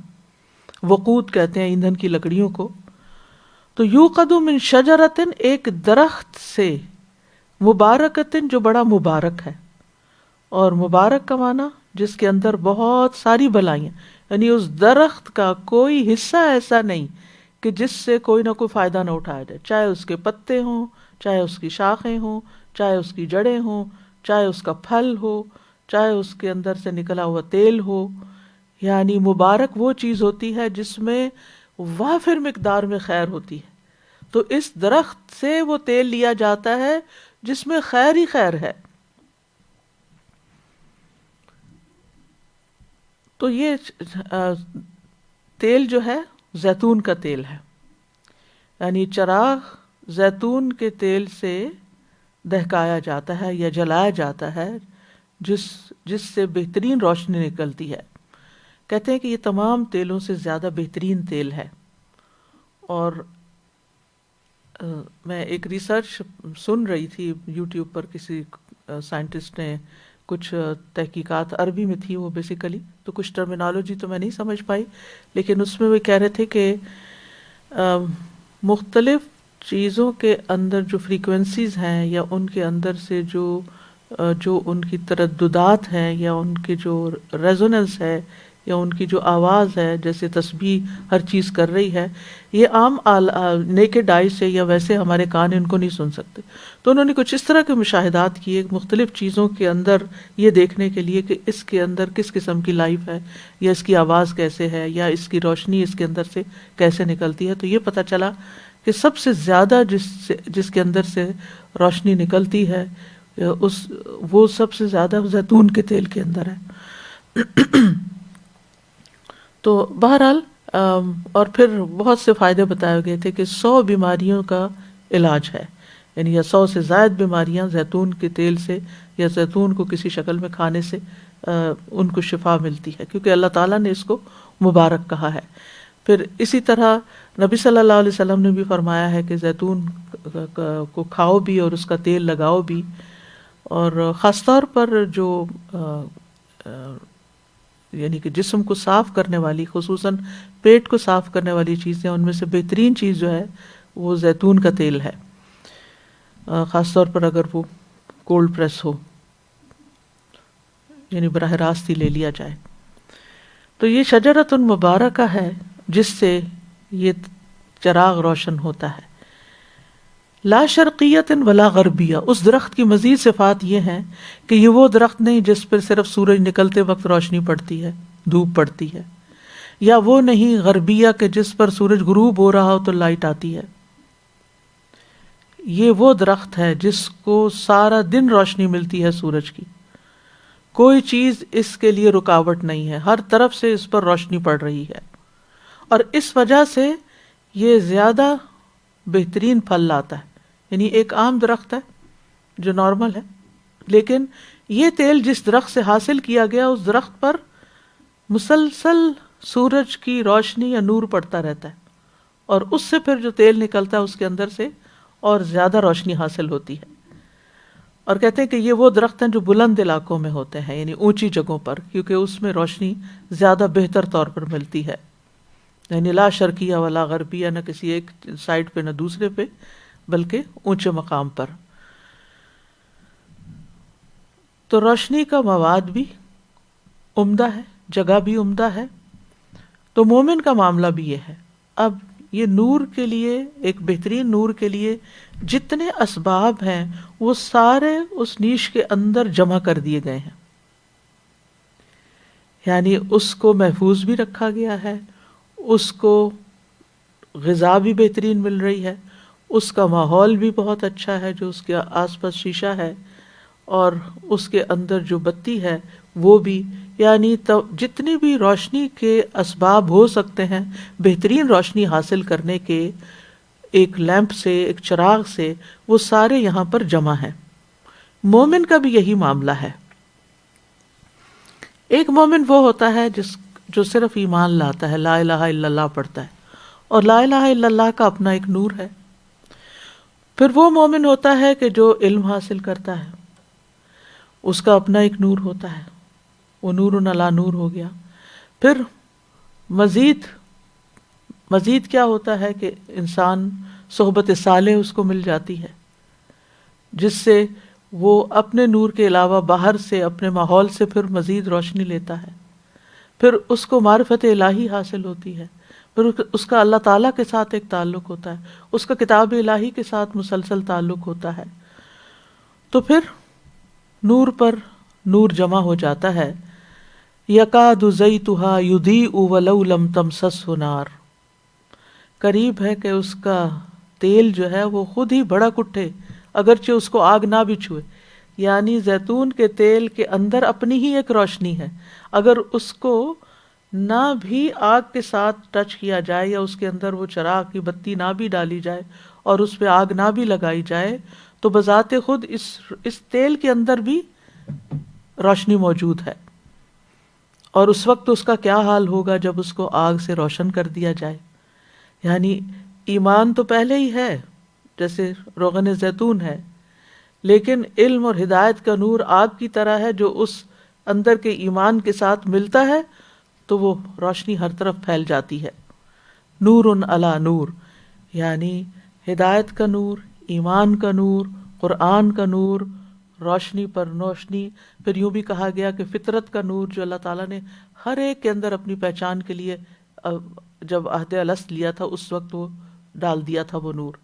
وقود کہتے ہیں ایندھن کی لکڑیوں کو. تو یوقد من شجرۃ، ایک درخت سے، مبارکۃ جو بڑا مبارک ہے. اور مبارک کا معنی جس کے اندر بہت ساری بلائیاں، یعنی اس درخت کا کوئی حصہ ایسا نہیں کہ جس سے کوئی نہ کوئی فائدہ نہ اٹھایا جائے، چاہے اس کے پتے ہوں، چاہے اس کی شاخیں ہوں، چاہے اس کی جڑیں ہوں، چاہے اس کا پھل ہو، چاہے اس کے اندر سے نکلا ہوا تیل ہو. یعنی مبارک وہ چیز ہوتی ہے جس میں وافر مقدار میں خیر ہوتی ہے. تو اس درخت سے وہ تیل لیا جاتا ہے جس میں خیر ہی خیر ہے. تو یہ تیل جو ہے زیتون کا تیل ہے، یعنی چراغ زیتون کے تیل سے دہکایا جاتا ہے یا جلایا جاتا ہے جس سے بہترین روشنی نکلتی ہے. کہتے ہیں کہ یہ تمام تیلوں سے زیادہ بہترین تیل ہے. اور میں ایک ریسرچ سن رہی تھی یوٹیوب پر، کسی سائنٹسٹ نے کچھ تحقیقات عربی میں تھی وہ بیسیکلی، تو کچھ ٹرمینالوجی تو میں نہیں سمجھ پائی، لیکن اس میں وہ کہہ رہے تھے کہ مختلف چیزوں کے اندر جو فریکوینسیز ہیں یا ان کے اندر سے جو ان کی ترددات ہیں یا ان کے جو ریزوننس ہے یا ان کی جو آواز ہے، جیسے تسبیح ہر چیز کر رہی ہے، یہ عام نیکڈ آئی سے یا ویسے ہمارے کان ان کو نہیں سن سکتے. تو انہوں نے کچھ اس طرح کے مشاہدات کیے مختلف چیزوں کے اندر، یہ دیکھنے کے لیے کہ اس کے اندر کس قسم کی لائف ہے یا اس کی آواز کیسے ہے یا اس کی روشنی اس کے اندر سے کیسے نکلتی ہے. تو یہ پتہ چلا کہ سب سے زیادہ جس کے اندر سے روشنی نکلتی ہے وہ سب سے زیادہ زیتون کے تیل کے اندر ہے. تو بہرحال اور پھر بہت سے فائدے بتائے گئے تھے کہ 100 بیماریوں کا علاج ہے، یعنی 100 سے زائد بیماریاں زیتون کے تیل سے یا زیتون کو کسی شکل میں کھانے سے ان کو شفا ملتی ہے، کیونکہ اللہ تعالیٰ نے اس کو مبارک کہا ہے. پھر اسی طرح نبی صلی اللہ علیہ وسلم نے بھی فرمایا ہے کہ زیتون کو کھاؤ بھی اور اس کا تیل لگاؤ بھی. اور خاص طور پر جو یعنی کہ جسم کو صاف کرنے والی، خصوصاً پیٹ کو صاف کرنے والی چیزیں، ان میں سے بہترین چیز جو ہے وہ زیتون کا تیل ہے، خاص طور پر اگر وہ کولڈ پریس ہو، یعنی براہ راست ہی لے لیا جائے. تو یہ شجرۃ مبارکہ ہے جس سے یہ چراغ روشن ہوتا ہے. لا شرقیۃ ولا غربیہ، اس درخت کی مزید صفات یہ ہیں کہ یہ وہ درخت نہیں جس پر صرف سورج نکلتے وقت روشنی پڑتی ہے، دھوپ پڑتی ہے، یا وہ نہیں غربیہ کہ جس پر سورج غروب ہو رہا ہو تو لائٹ آتی ہے. یہ وہ درخت ہے جس کو سارا دن روشنی ملتی ہے سورج کی، کوئی چیز اس کے لیے رکاوٹ نہیں ہے، ہر طرف سے اس پر روشنی پڑ رہی ہے. اور اس وجہ سے یہ زیادہ بہترین پھل لاتا ہے. یعنی ایک عام درخت ہے جو نارمل ہے، لیکن یہ تیل جس درخت سے حاصل کیا گیا اس درخت پر مسلسل سورج کی روشنی یا نور پڑتا رہتا ہے، اور اس سے پھر جو تیل نکلتا ہے اس کے اندر سے اور زیادہ روشنی حاصل ہوتی ہے. اور کہتے ہیں کہ یہ وہ درخت ہیں جو بلند علاقوں میں ہوتے ہیں، یعنی اونچی جگہوں پر، کیونکہ اس میں روشنی زیادہ بہتر طور پر ملتی ہے. یعنی لا شرقیہ ولا غربیہ، نہ کسی ایک سائڈ پہ نہ دوسرے پہ، بلکہ اونچے مقام پر. تو روشنی کا مواد بھی عمدہ ہے، جگہ بھی عمدہ ہے. تو مومن کا معاملہ بھی یہ ہے. اب یہ نور کے لیے، ایک بہترین نور کے لیے جتنے اسباب ہیں وہ سارے اس نیش کے اندر جمع کر دیے گئے ہیں. یعنی اس کو محفوظ بھی رکھا گیا ہے، اس کو غذا بھی بہترین مل رہی ہے، اس کا ماحول بھی بہت اچھا ہے جو اس کے آس پاس شیشہ ہے، اور اس کے اندر جو بتی ہے وہ بھی. یعنی جتنی بھی روشنی کے اسباب ہو سکتے ہیں بہترین روشنی حاصل کرنے کے، ایک لیمپ سے، ایک چراغ سے، وہ سارے یہاں پر جمع ہیں. مومن کا بھی یہی معاملہ ہے. ایک مومن وہ ہوتا ہے جو صرف ایمان لاتا ہے، لا الہ الا اللہ پڑھتا ہے، اور لا الہ الا اللہ کا اپنا ایک نور ہے. پھر وہ مومن ہوتا ہے کہ جو علم حاصل کرتا ہے، اس کا اپنا ایک نور ہوتا ہے، وہ نور علی نور ہو گیا. پھر مزید کیا ہوتا ہے کہ انسان صحبت صالح اس کو مل جاتی ہے، جس سے وہ اپنے نور کے علاوہ باہر سے، اپنے ماحول سے پھر مزید روشنی لیتا ہے. پھر اس کو معرفت الہی حاصل ہوتی ہے، پھر اس کا اللہ تعالیٰ کے ساتھ ایک تعلق ہوتا ہے، اس کا کتاب الہی کے ساتھ مسلسل تعلق ہوتا ہے. تو پھر نور پر نور جمع ہو جاتا ہے. یکاد زیتھا یضیء ولو لم تمسسہ نار، قریب ہے کہ اس کا تیل جو ہے وہ خود ہی بھڑک اٹھے اگرچہ اس کو آگ نہ بھی چھوئے. یعنی زیتون کے تیل کے اندر اپنی ہی ایک روشنی ہے، اگر اس کو نہ بھی آگ کے ساتھ ٹچ کیا جائے، یا اس کے اندر وہ چراغ کی بتی نہ بھی ڈالی جائے اور اس پہ آگ نہ بھی لگائی جائے، تو بذات خود اس تیل کے اندر بھی روشنی موجود ہے. اور اس وقت اس کا کیا حال ہوگا جب اس کو آگ سے روشن کر دیا جائے. یعنی ایمان تو پہلے ہی ہے جیسے روغن زیتون ہے، لیکن علم اور ہدایت کا نور آگ کی طرح ہے جو اس اندر کے ایمان کے ساتھ ملتا ہے تو وہ روشنی ہر طرف پھیل جاتی ہے. نور علی نور، یعنی ہدایت کا نور، ایمان کا نور، قرآن کا نور، روشنی پر روشنی. پھر یوں بھی کہا گیا کہ فطرت کا نور جو اللہ تعالیٰ نے ہر ایک کے اندر اپنی پہچان کے لیے جب عہد الست لیا تھا اس وقت وہ ڈال دیا تھا وہ نور.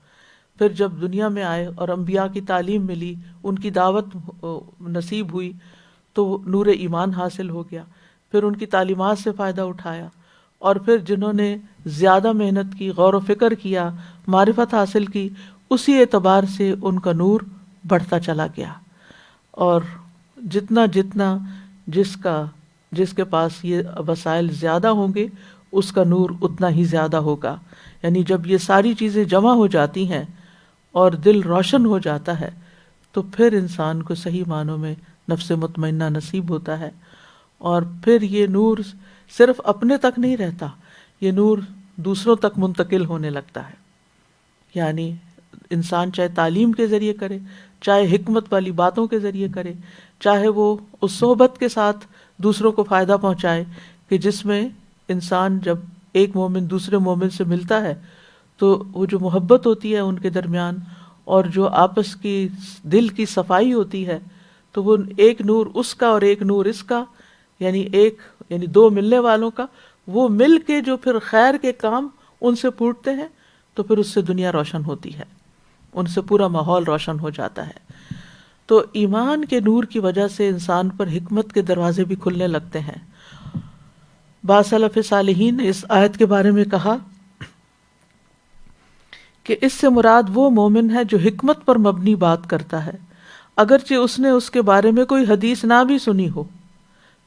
پھر جب دنیا میں آئے اور انبیاء کی تعلیم ملی، ان کی دعوت نصیب ہوئی تو نور ایمان حاصل ہو گیا. پھر ان کی تعلیمات سے فائدہ اٹھایا، اور پھر جنہوں نے زیادہ محنت کی، غور و فکر کیا، معرفت حاصل کی، اسی اعتبار سے ان کا نور بڑھتا چلا گیا. اور جتنا جس کے پاس یہ وسائل زیادہ ہوں گے اس کا نور اتنا ہی زیادہ ہوگا. یعنی جب یہ ساری چیزیں جمع ہو جاتی ہیں اور دل روشن ہو جاتا ہے تو پھر انسان کو صحیح معنوں میں نفس مطمئنہ نصیب ہوتا ہے. اور پھر یہ نور صرف اپنے تک نہیں رہتا، یہ نور دوسروں تک منتقل ہونے لگتا ہے. یعنی انسان چاہے تعلیم کے ذریعے کرے، چاہے حکمت والی باتوں کے ذریعے کرے، چاہے وہ اس صحبت کے ساتھ دوسروں کو فائدہ پہنچائے کہ جس میں انسان جب ایک مومن دوسرے مومن سے ملتا ہے تو وہ جو محبت ہوتی ہے ان کے درمیان اور جو آپس کی دل کی صفائی ہوتی ہے تو وہ ایک نور اس کا اور ایک نور اس کا، یعنی دو ملنے والوں کا، وہ مل کے جو پھر خیر کے کام ان سے پھوٹتے ہیں تو پھر اس سے دنیا روشن ہوتی ہے، ان سے پورا ماحول روشن ہو جاتا ہے. تو ایمان کے نور کی وجہ سے انسان پر حکمت کے دروازے بھی کھلنے لگتے ہیں. بعض سلف صالحین نے اس آیت کے بارے میں کہا کہ اس سے مراد وہ مومن ہے جو حکمت پر مبنی بات کرتا ہے، اگرچہ اس نے اس کے بارے میں کوئی حدیث نہ بھی سنی ہو،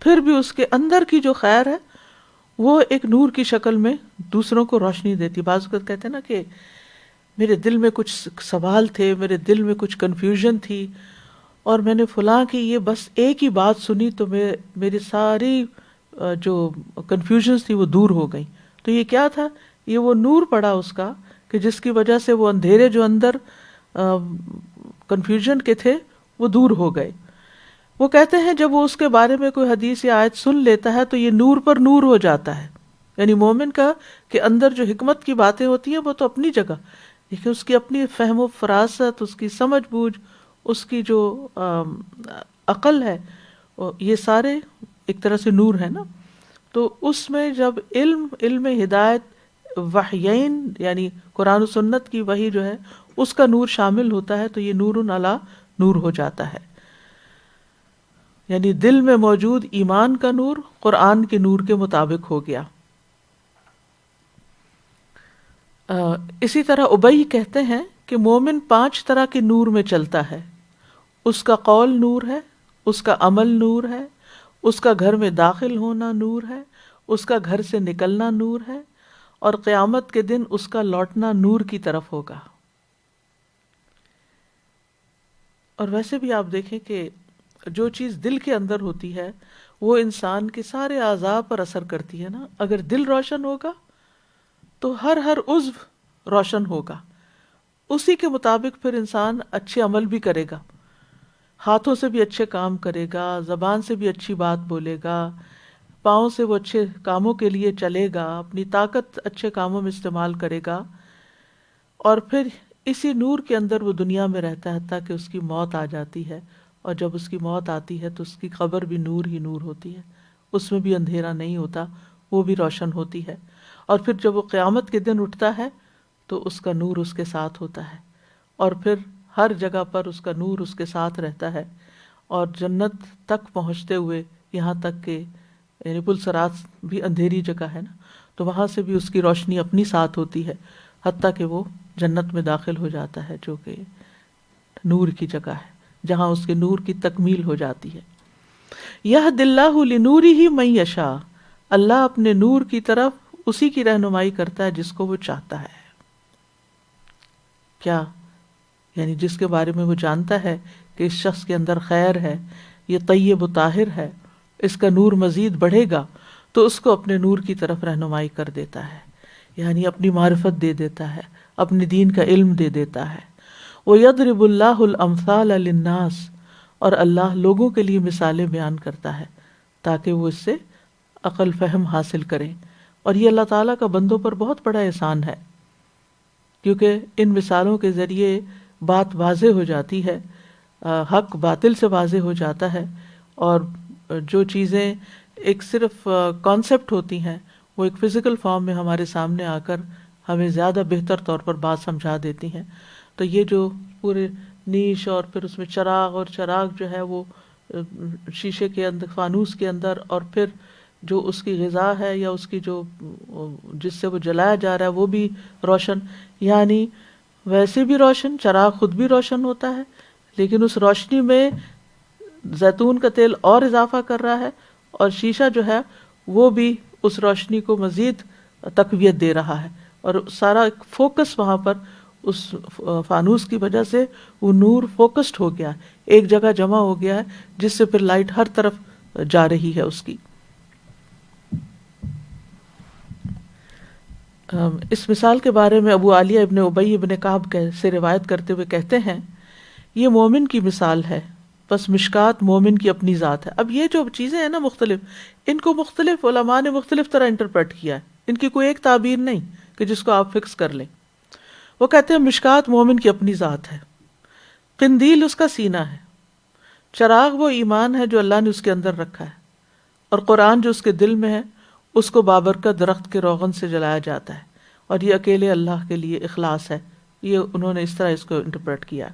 پھر بھی اس کے اندر کی جو خیر ہے وہ ایک نور کی شکل میں دوسروں کو روشنی دیتی. بعض اوقات کہتے ہیں نا کہ میرے دل میں کچھ سوال تھے، میرے دل میں کچھ کنفیوژن تھی، اور میں نے فلاں کی یہ بس ایک ہی بات سنی تو میری ساری جو کنفیوژنز تھی وہ دور ہو گئی. تو یہ کیا تھا؟ یہ وہ نور پڑا اس کا کہ جس کی وجہ سے وہ اندھیرے جو اندر کنفیوژن کے تھے وہ دور ہو گئے. وہ کہتے ہیں جب وہ اس کے بارے میں کوئی حدیث یا آیت سن لیتا ہے تو یہ نور پر نور ہو جاتا ہے، یعنی مومن کا کہ اندر جو حکمت کی باتیں ہوتی ہیں وہ تو اپنی جگہ، لیکن اس کی اپنی فہم و فراست، اس کی سمجھ بوجھ، اس کی جو عقل ہے، یہ سارے ایک طرح سے نور ہے نا. تو اس میں جب علم ہدایت وحیین یعنی قرآن و سنت کی وحی جو ہے اس کا نور شامل ہوتا ہے تو یہ نور علی نور ہو جاتا ہے. یعنی دل میں موجود ایمان کا نور قرآن کے نور کے مطابق ہو گیا. اسی طرح ابی کہتے ہیں کہ مومن 5 طرح کے نور میں چلتا ہے. اس کا قول نور ہے، اس کا عمل نور ہے، اس کا گھر میں داخل ہونا نور ہے، اس کا گھر سے نکلنا نور ہے، اور قیامت کے دن اس کا لوٹنا نور کی طرف ہوگا. اور ویسے بھی آپ دیکھیں کہ جو چیز دل کے اندر ہوتی ہے وہ انسان کے سارے اعضاء پر اثر کرتی ہے نا. اگر دل روشن ہوگا تو ہر عضو روشن ہوگا، اسی کے مطابق پھر انسان اچھے عمل بھی کرے گا، ہاتھوں سے بھی اچھے کام کرے گا، زبان سے بھی اچھی بات بولے گا، پاؤں سے وہ اچھے کاموں کے لیے چلے گا، اپنی طاقت اچھے کاموں میں استعمال کرے گا، اور پھر اسی نور کے اندر وہ دنیا میں رہتا ہے تاکہ اس کی موت آ جاتی ہے. اور جب اس کی موت آتی ہے تو اس کی قبر بھی نور ہی نور ہوتی ہے، اس میں بھی اندھیرا نہیں ہوتا، وہ بھی روشن ہوتی ہے. اور پھر جب وہ قیامت کے دن اٹھتا ہے تو اس کا نور اس کے ساتھ ہوتا ہے، اور پھر ہر جگہ پر اس کا نور اس کے ساتھ رہتا ہے. اور جنت تک پہنچتے ہوئے یہاں تک کہ یعنی پل صراط بھی اندھیری جگہ ہے نا، تو وہاں سے بھی اس کی روشنی اپنی ساتھ ہوتی ہے حتیٰ کہ وہ جنت میں داخل ہو جاتا ہے جو کہ نور کی جگہ ہے جہاں اس کے نور کی تکمیل ہو جاتی ہے. یہد اللہ لنورہ من یشاء، اللہ اپنے نور کی طرف اسی کی رہنمائی کرتا ہے جس کو وہ چاہتا ہے. کیا یعنی جس کے بارے میں وہ جانتا ہے کہ اس شخص کے اندر خیر ہے، یہ طیب و طاہر ہے، اس کا نور مزید بڑھے گا، تو اس کو اپنے نور کی طرف رہنمائی کر دیتا ہے، یعنی اپنی معرفت دے دیتا ہے، اپنے دین کا علم دے دیتا ہے. وَيَضْرِبُ اللَّهُ الْأَمْثَالَ لِلنَّاسِ، اور اللہ لوگوں کے لیے مثالیں بیان کرتا ہے تاکہ وہ اس سے عقل فہم حاصل کریں. اور یہ اللہ تعالیٰ کا بندوں پر بہت بڑا احسان ہے، کیونکہ ان مثالوں کے ذریعے بات واضح ہو جاتی ہے، حق باطل سے واضح ہو جاتا ہے، اور جو چیزیں ایک صرف کانسیپٹ ہوتی ہیں وہ ایک فزیکل فارم میں ہمارے سامنے آ کر ہمیں زیادہ بہتر طور پر بات سمجھا دیتی ہیں. تو یہ جو پورے نیش اور پھر اس میں چراغ، اور چراغ جو ہے وہ شیشے کے اندر، فانوس کے اندر، اور پھر جو اس کی غذا ہے یا اس کی جو جس سے وہ جلایا جا رہا ہے وہ بھی روشن، یعنی ویسے بھی روشن، چراغ خود بھی روشن ہوتا ہے، لیکن اس روشنی میں زیتون کا تیل اور اضافہ کر رہا ہے، اور شیشہ جو ہے وہ بھی اس روشنی کو مزید تقویت دے رہا ہے، اور سارا فوکس وہاں پر اس فانوس کی وجہ سے وہ نور فوکسڈ ہو گیا، ایک جگہ جمع ہو گیا ہے، جس سے پھر لائٹ ہر طرف جا رہی ہے اس کی. اس مثال کے بارے میں ابو عالیہ ابن ابی ابن کعب سے روایت کرتے ہوئے کہتے ہیں، یہ مومن کی مثال ہے، بس مشکات مومن کی اپنی ذات ہے. اب یہ جو چیزیں ہیں نا مختلف، ان کو مختلف علماء نے مختلف طرح انٹرپریٹ کیا ہے، ان کی کوئی ایک تعبیر نہیں کہ جس کو آپ فکس کر لیں. وہ کہتے ہیں مشکات مومن کی اپنی ذات ہے، قندیل اس کا سینہ ہے، چراغ وہ ایمان ہے جو اللہ نے اس کے اندر رکھا ہے، اور قرآن جو اس کے دل میں ہے اس کو بابرکت درخت کے روغن سے جلایا جاتا ہے، اور یہ اکیلے اللہ کے لیے اخلاص ہے. یہ انہوں نے اس طرح اس کو انٹرپریٹ کیا.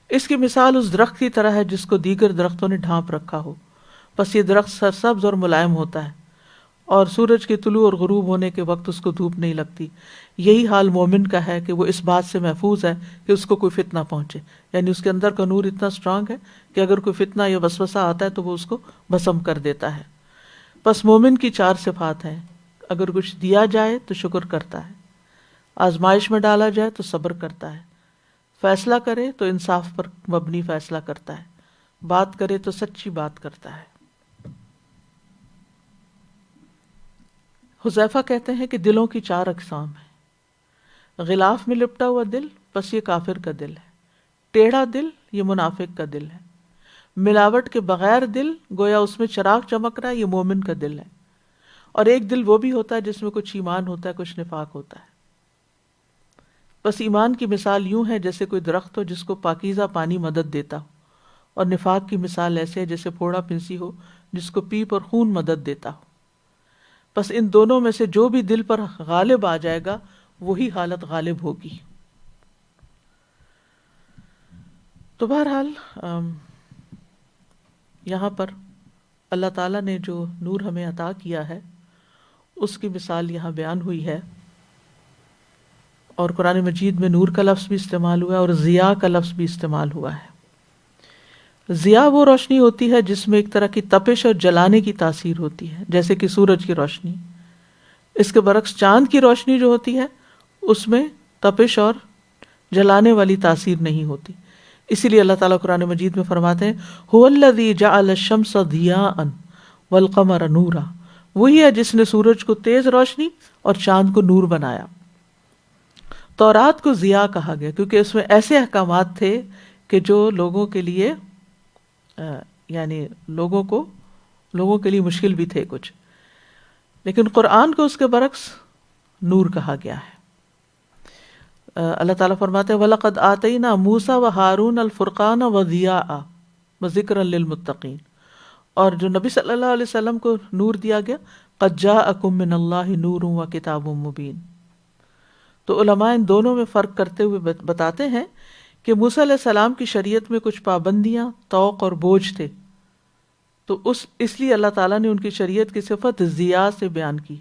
اس کی مثال اس درخت کی طرح ہے جس کو دیگر درختوں نے ڈھانپ رکھا ہو، بس یہ درخت سرسبز اور ملائم ہوتا ہے، اور سورج کے طلوع اور غروب ہونے کے وقت اس کو دھوپ نہیں لگتی. یہی حال مومن کا ہے کہ وہ اس بات سے محفوظ ہے کہ اس کو کوئی فتنہ پہنچے، یعنی اس کے اندر کا نور اتنا اسٹرانگ ہے کہ اگر کوئی فتنہ یا وسوسہ آتا ہے تو وہ اس کو بھسم کر دیتا ہے. بس مومن کی 4 صفات ہیں، اگر کچھ دیا جائے تو شکر کرتا ہے، آزمائش میں ڈالا جائے تو صبر کرتا ہے، فیصلہ کرے تو انصاف پر مبنی فیصلہ کرتا ہے، بات کرے تو سچی بات کرتا ہے. حذیفہ کہتے ہیں کہ دلوں کی 4 اقسام ہیں. غلاف میں لپٹا ہوا دل، بس یہ کافر کا دل ہے. ٹیڑھا دل، یہ منافق کا دل ہے. ملاوٹ کے بغیر دل، گویا اس میں چراغ چمک رہا ہے، یہ مومن کا دل ہے. اور ایک دل وہ بھی ہوتا ہے جس میں کچھ ایمان ہوتا ہے، کچھ نفاق ہوتا ہے۔ بس ایمان کی مثال یوں ہے جیسے کوئی درخت ہو جس کو پاکیزہ پانی مدد دیتا ہو، اور نفاق کی مثال ایسے ہے جیسے پھوڑا پنسی ہو جس کو پیپ اور خون مدد دیتا ہو۔ بس ان دونوں میں سے جو بھی دل پر غالب آ جائے گا وہی حالت غالب ہوگی۔ تو بہرحال یہاں پر اللہ تعالیٰ نے جو نور ہمیں عطا کیا ہے اس کی مثال یہاں بیان ہوئی ہے، اور قرآن مجید میں نور کا لفظ بھی استعمال ہوا ہے اور ضیاء کا لفظ بھی استعمال ہوا ہے۔ ضیاء وہ روشنی ہوتی ہے جس میں ایک طرح کی تپش اور جلانے کی تاثیر ہوتی ہے، جیسے کہ سورج کی روشنی۔ اس کے برعکس چاند کی روشنی جو ہوتی ہے اس میں تپش اور جلانے والی تاثیر نہیں ہوتی۔ اسی لیے اللہ تعالیٰ قرآن مجید میں فرماتے ہیں هُوَ الَّذِي جَعَلَ الشَّمْسَ ضِيَاءً وَالْقَمَرَ نُورًا، وہی ہے جس نے سورج کو تیز روشنی اور چاند کو نور بنایا۔ تورات کو ضیاء کہا گیا کیونکہ اس میں ایسے احکامات تھے کہ جو لوگوں کے لیے یعنی لوگوں کے لیے مشکل بھی تھے کچھ، لیکن قرآن کو اس کے برعکس نور کہا گیا ہے۔ اللہ تعالیٰ فرماتے ہیں وَلَقَدْ آتَيْنَا مُوسَى وَهَارُونَ الْفُرْقَانَ وَضِيَاءً وَذِكْرًا لِّلْمُتَّقِينَ، اور جو نبی صلی اللہ علیہ وسلم کو نور دیا گیا قَدْ جَاءَكُم مِّنَ اللَّهِ نُورٌ وَكِتَابٌ مُّبِينٌ۔ تو علماء ان دونوں میں فرق کرتے ہوئے بتاتے ہیں کہ موسیٰ علیہ السلام کی شریعت میں کچھ پابندیاں، طوق اور بوجھ تھے، تو اس لیے اللہ تعالیٰ نے ان کی شریعت کی صفت ضیاء سے بیان کی،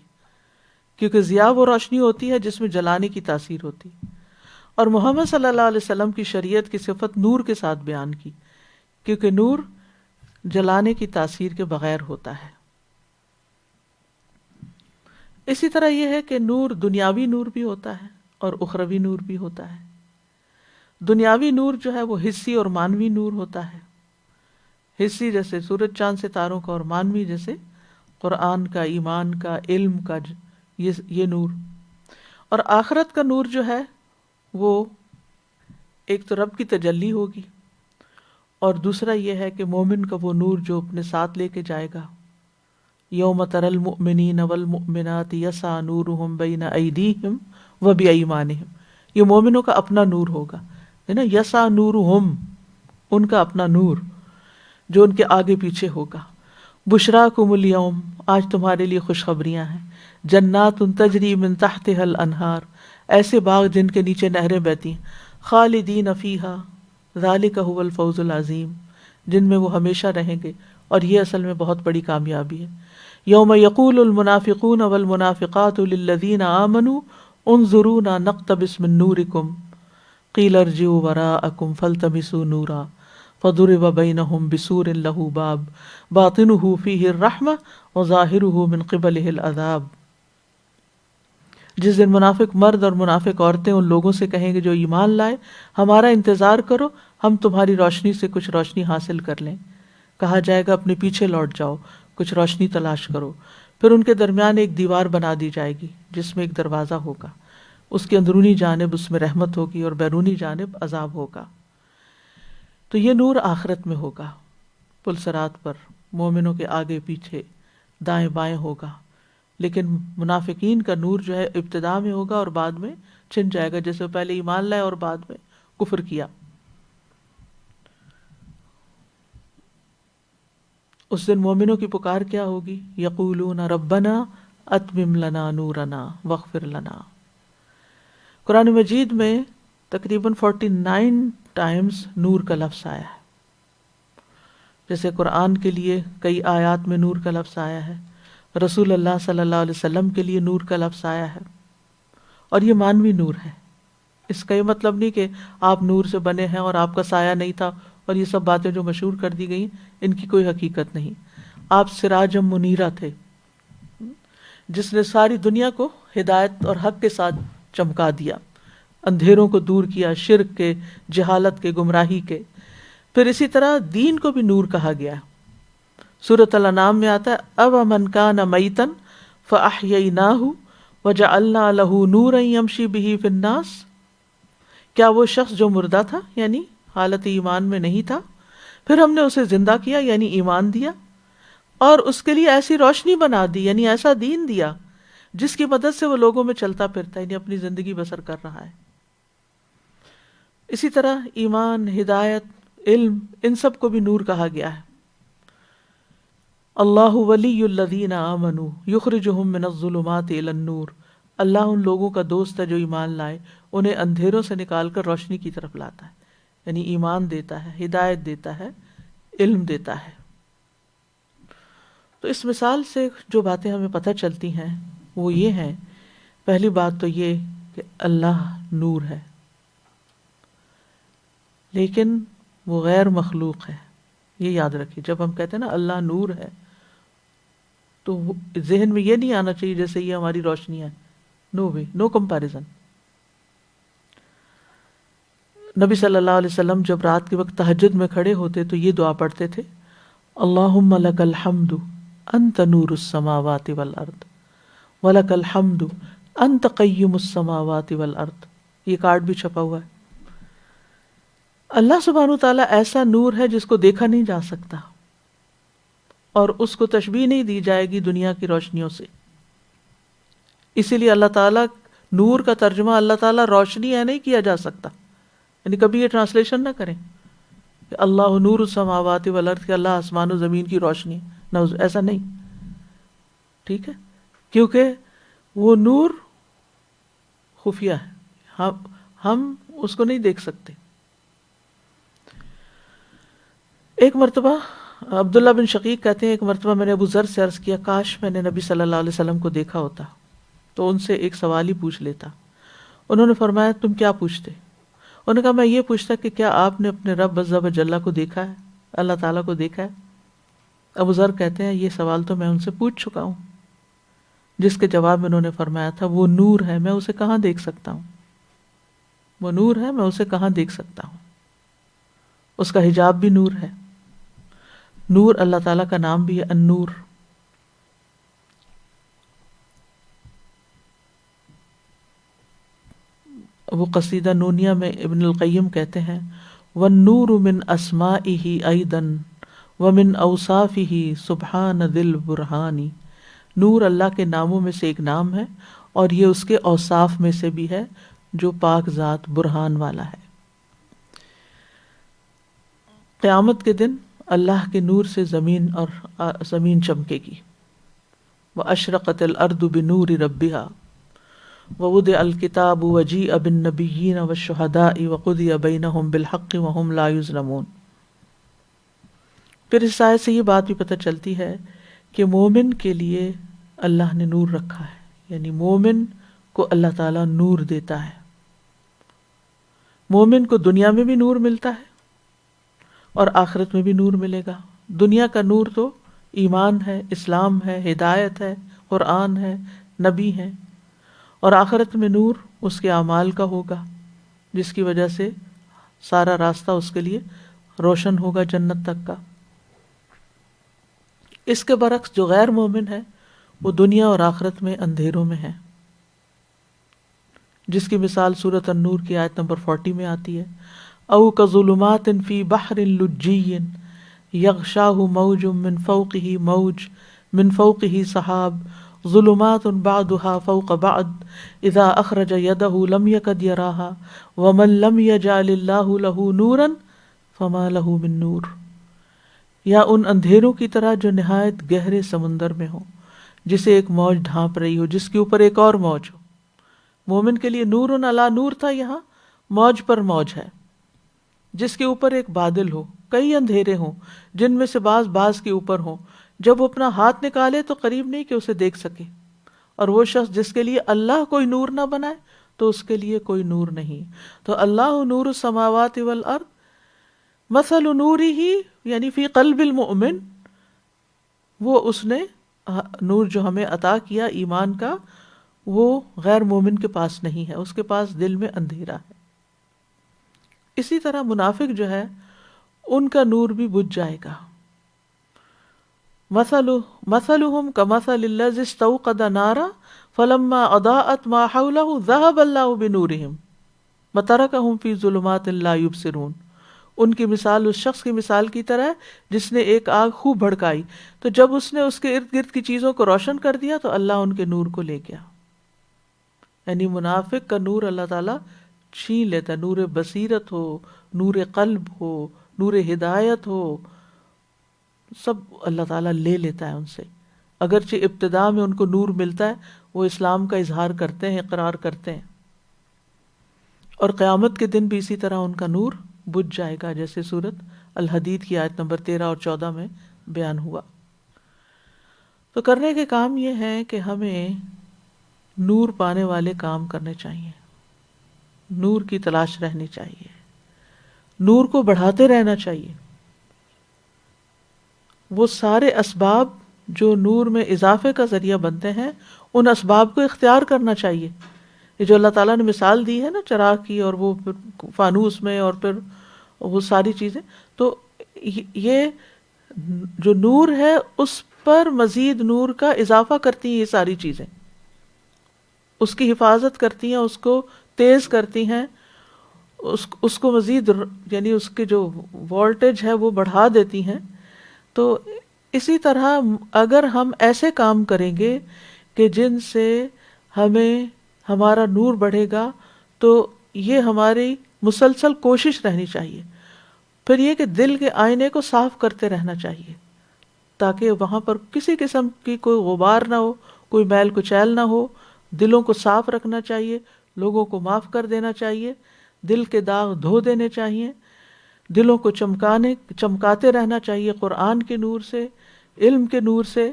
کیونکہ ضیاء وہ روشنی ہوتی ہے جس میں جلانے کی تاثیر ہوتی، اور محمد صلی اللہ علیہ وسلم کی شریعت کی صفت نور کے ساتھ بیان کی، کیونکہ نور جلانے کی تاثیر کے بغیر ہوتا ہے۔ اسی طرح یہ ہے کہ نور دنیاوی نور بھی ہوتا ہے اور اخروی نور بھی ہوتا ہے۔ دنیاوی نور جو ہے وہ حسی اور مانوی نور ہوتا ہے، حسی جیسے سورج چاند ستاروں کا، اور مانوی جیسے قرآن کا، ایمان کا، علم کا، یہ نور۔ اور آخرت کا نور جو ہے وہ ایک تو رب کی تجلی ہوگی، اور دوسرا یہ ہے کہ مومن کا وہ نور جو اپنے ساتھ لے کے جائے گا۔ یوم تری المؤمنین والمؤمنات یسعی نورہم بین ایدیہم وبایمانہم، یہ مومنوں کا اپنا نور ہوگا، ہے نا، یسعی نورہم، ان کا اپنا نور جو ان کے آگے پیچھے ہوگا۔ بشراکم الیوم، آج تمہارے لیے خوشخبریاں ہیں، جنات تجری من تحتها الانہار، ایسے باغ جن کے نیچے نہریں بہتی ہیں، خالدین فیہا ذالک هو الفوز العظیم، جن میں وہ ہمیشہ رہیں گے، اور یہ اصل میں بہت بڑی کامیابی ہے۔ یوم یقول المنافقون والمنافقات للذین آمنوا انظرونا نقتبس من نورکم قیل ارجعوا وراءکم فالتمسوا نورا فضرب بینہم بسور لہ باب باطنہ فیہ الرحمہ وظاہرہ من قبلہ العذاب۔ جس دن منافق مرد اور منافق عورتیں ان لوگوں سے کہیں گے جو ایمان لائے، ہمارا انتظار کرو، ہم تمہاری روشنی سے کچھ روشنی حاصل کر لیں۔ کہا جائے گا اپنے پیچھے لوٹ جاؤ، کچھ روشنی تلاش کرو۔ پھر ان کے درمیان ایک دیوار بنا دی جائے گی جس میں ایک دروازہ ہوگا، اس کی اندرونی جانب اس میں رحمت ہوگی اور بیرونی جانب عذاب ہوگا۔ تو یہ نور آخرت میں ہوگا، پل صراط پر مومنوں کے آگے پیچھے دائیں بائیں ہوگا، لیکن منافقین کا نور جو ہے ابتدا میں ہوگا اور بعد میں چھن جائے گا، جیسے پہلے ایمان لائے اور بعد میں کفر کیا۔ اس دن مومنوں کی پکار کیا ہوگی؟ یقولون ربنا اتمم لنا نورنا واغفر لنا۔ قرآن مجید میں تقریباً 49 ٹائمز نور کا لفظ آیا ہے، جیسے قرآن کے لیے کئی آیات میں نور کا لفظ آیا ہے، رسول اللہ صلی اللہ علیہ وسلم کے لیے نور کا لفظ آیا ہے، اور یہ مانوی نور ہے۔ اس کا یہ مطلب نہیں کہ آپ نور سے بنے ہیں اور آپ کا سایہ نہیں تھا، اور یہ سب باتیں جو مشہور کر دی گئی ان کی کوئی حقیقت نہیں۔ آپ سراجم منیرہ تھے، جس نے ساری دنیا کو ہدایت اور حق کے ساتھ چمکا دیا، اندھیروں کو دور کیا، شرک کے، جہالت کے، گمراہی کے۔ پھر اسی طرح دین کو بھی نور کہا گیا ہے۔ سورۃ الانعام میں آتا ہے اومن کان میتا فاحییناہ وجعلنا لہ نورا یمشی بہ فی الناس، کیا وہ شخص جو مردہ تھا یعنی حالت ایمان میں نہیں تھا، پھر ہم نے اسے زندہ کیا یعنی ایمان دیا، اور اس کے لیے ایسی روشنی بنا دی، یعنی ایسا دین دیا جس کی مدد سے وہ لوگوں میں چلتا پھرتا ہے، یعنی اپنی زندگی بسر کر رہا ہے۔ اسی طرح ایمان، ہدایت، علم، ان سب کو بھی نور کہا گیا ہے۔ اللہ ولی الذین آمنوا یخرجہم من الظلمات الی النور، اللہ ان لوگوں کا دوست ہے جو ایمان لائے، انہیں اندھیروں سے نکال کر روشنی کی طرف لاتا ہے، یعنی ایمان دیتا ہے، ہدایت دیتا ہے، علم دیتا ہے۔ تو اس مثال سے جو باتیں ہمیں پتہ چلتی ہیں وہ یہ ہیں، پہلی بات تو یہ کہ اللہ نور ہے، لیکن وہ غیر مخلوق ہے۔ یہ یاد رکھیے، جب ہم کہتے ہیں نا اللہ نور ہے تو ذہن میں یہ نہیں آنا چاہیے جیسے یہ ہماری روشنی ہے، نو وے، نو کمپیریزن۔ نبی صلی اللہ علیہ وسلم جب رات کے وقت تہجد میں کھڑے ہوتے تو یہ دعا پڑھتے تھے، اللہم لک الحمد انت نور السماوات والارض ولک الحمد انت قیم السماوات والارض۔ یہ کارڈ بھی چھپا ہوا ہے۔ اللہ سبحانہ وتعالیٰ ایسا نور ہے جس کو دیکھا نہیں جا سکتا، اور اس کو تشبیہ نہیں دی جائے گی دنیا کی روشنیوں سے۔ اسی لیے اللہ تعالیٰ نور کا ترجمہ اللہ تعالیٰ روشنی ہے نہیں کیا جا سکتا، یعنی کبھی یہ ٹرانسلیشن نہ کریں کہ اللہ نور السماوات والارض، کہ اللہ آسمان و زمین کی روشنی ہے، ایسا نہیں، ٹھیک ہے، کیونکہ وہ نور خفیہ ہے، ہم اس کو نہیں دیکھ سکتے۔ ایک مرتبہ عبداللہ بن شقیق کہتے ہیں، ایک مرتبہ میں نے ابو ذر سے عرض کیا کاش میں نے نبی صلی اللہ علیہ وسلم کو دیکھا ہوتا تو ان سے ایک سوال ہی پوچھ لیتا۔ انہوں نے فرمایا تم کیا پوچھتے؟ انہوں نے کہا میں یہ پوچھتا کہ کیا آپ نے اپنے رب عز و جل کو دیکھا ہے، اللہ تعالیٰ کو دیکھا ہے؟ ابو ذر کہتے ہیں یہ سوال تو میں ان سے پوچھ چکا ہوں، جس کے جواب میں انہوں نے فرمایا تھا وہ نور ہے، میں اسے کہاں دیکھ سکتا ہوں، وہ نور ہے، میں اسے کہاں دیکھ سکتا ہوں۔ اس کا حجاب بھی نور ہے۔ نور اللہ تعالیٰ کا نام بھی ہے النور۔ وہ قصیدہ نونیہ میں ابن القیم کہتے ہیں وَالنُّورُ مِنْ أَسْمَائِهِ أَيْضًا وَمِنْ أَوْصَافِهِ سُبْحَانَ ذِي الْبُرْهَانِ، نور اللہ کے ناموں میں سے ایک نام ہے اور یہ اس کے اوصاف میں سے بھی ہے جو پاک ذات برہان والا ہے۔ قیامت کے دن اللہ کے نور سے زمین چمکے گی۔ وَأَشْرَقَتِ الْأَرْضُ بِنُورِ رَبِّهَا وَوُضِعَ الْكِتَابُ وَجِيءَ بِالنَّبِيِّينَ وَالشُّهَدَاءِ وَقُضِيَ بَيْنَهُم بِالْحَقِّ وَهُمْ لَا يُظْلَمُونَ۔ پھر اس آیت سے یہ بات بھی پتہ چلتی ہے کہ مومن کے لیے اللہ نے نور رکھا ہے، یعنی مومن کو اللہ تعالیٰ نور دیتا ہے۔ مومن کو دنیا میں بھی نور ملتا ہے اور آخرت میں بھی نور ملے گا۔ دنیا کا نور تو ایمان ہے، اسلام ہے، ہدایت ہے، قرآن ہے، نبی ہے، اور آخرت میں نور اس کے اعمال کا ہوگا جس کی وجہ سے سارا راستہ اس کے لیے روشن ہوگا جنت تک کا۔ اس کے برعکس جو غیر مومن ہے وہ دنیا اور آخرت میں اندھیروں میں ہے، جس کی مثال سورۃ النور کی آیت نمبر 40 میں آتی ہے، او کظلمات فی بحر لجی یغشاہ موج من فوقہ سحاب ظلمات بعضها فوق بعض اذا اخرج یدہ لم یکد یراها ومن لم یجعل اللہ لہ نورا فما لہ من نور۔ یا ان اندھیروں کی طرح جو نہایت گہرے سمندر میں ہو، جسے ایک موج ڈھانپ رہی ہو، جس کے اوپر ایک اور موج ہو۔ مومن کے لیے نور علی نور تھا، یہاں موج پر موج ہے، جس کے اوپر ایک بادل ہو، کئی اندھیرے ہوں جن میں سے بعض کے اوپر ہوں، جب وہ اپنا ہاتھ نکالے تو قریب نہیں کہ اسے دیکھ سکے۔ اور وہ شخص جس کے لیے اللہ کوئی نور نہ بنائے تو اس کے لیے کوئی نور نہیں۔ تو اللہ نور السماوات والارض مثل نورہ یعنی فی قلب المؤمن، وہ اس نے نور جو ہمیں عطا کیا ایمان کا، وہ غیر مومن کے پاس نہیں ہے، اس کے پاس دل میں اندھیرا ہے۔ اسی طرح منافق جو ہے ان کا نور بھی بجھ جائے گا۔ مثلهم كمثل الذي استوقد نارا فلما اضاءت ما حوله ذهب الله بنورهم وتركهم في ظلمات لا يبصرون ان کی مثال اس شخص کی مثال کی طرح ہے جس نے ایک آگ خوب بھڑکائی، تو جب اس نے اس کے ارد گرد کی چیزوں کو روشن کر دیا تو اللہ ان کے نور کو لے گیا. یعنی منافق کا نور اللہ تعالیٰ چھین لیتا ہے. نور بصیرت ہو، نور قلب ہو، نور ہدایت ہو، سب اللہ تعالیٰ لے لیتا ہے ان سے. اگرچہ ابتدا میں ان کو نور ملتا ہے، وہ اسلام کا اظہار کرتے ہیں، اقرار کرتے ہیں، اور قیامت کے دن بھی اسی طرح ان کا نور بجھ جائے گا، جیسے سورۃ الحدید کی آیت نمبر 13 اور 14 میں بیان ہوا. تو کرنے کے کام یہ ہے کہ ہمیں نور پانے والے کام کرنے چاہیے، نور کی تلاش رہنی چاہیے، نور کو بڑھاتے رہنا چاہیے. وہ سارے اسباب جو نور میں اضافے کا ذریعہ بنتے ہیں، ان اسباب کو اختیار کرنا چاہیے. یہ جو اللہ تعالیٰ نے مثال دی ہے نا چراغ کی، اور وہ پھر فانوس میں، اور پھر وہ ساری چیزیں، تو یہ جو نور ہے اس پر مزید نور کا اضافہ کرتی ہیں. یہ ساری چیزیں اس کی حفاظت کرتی ہیں، اس کو تیز کرتی ہیں، اس کو مزید یعنی اس کی جو وولٹیج ہے وہ بڑھا دیتی ہیں. تو اسی طرح اگر ہم ایسے کام کریں گے کہ جن سے ہمیں ہمارا نور بڑھے گا، تو یہ ہماری مسلسل کوشش رہنی چاہیے. پھر یہ کہ دل کے آئینے کو صاف کرتے رہنا چاہیے تاکہ وہاں پر کسی قسم کی کوئی غبار نہ ہو، کوئی میل کچیل نہ ہو. دلوں کو صاف رکھنا چاہیے، لوگوں کو معاف کر دینا چاہیے، دل کے داغ دھو دینے چاہیے، دلوں کو چمکاتے رہنا چاہیے قرآن کے نور سے، علم کے نور سے،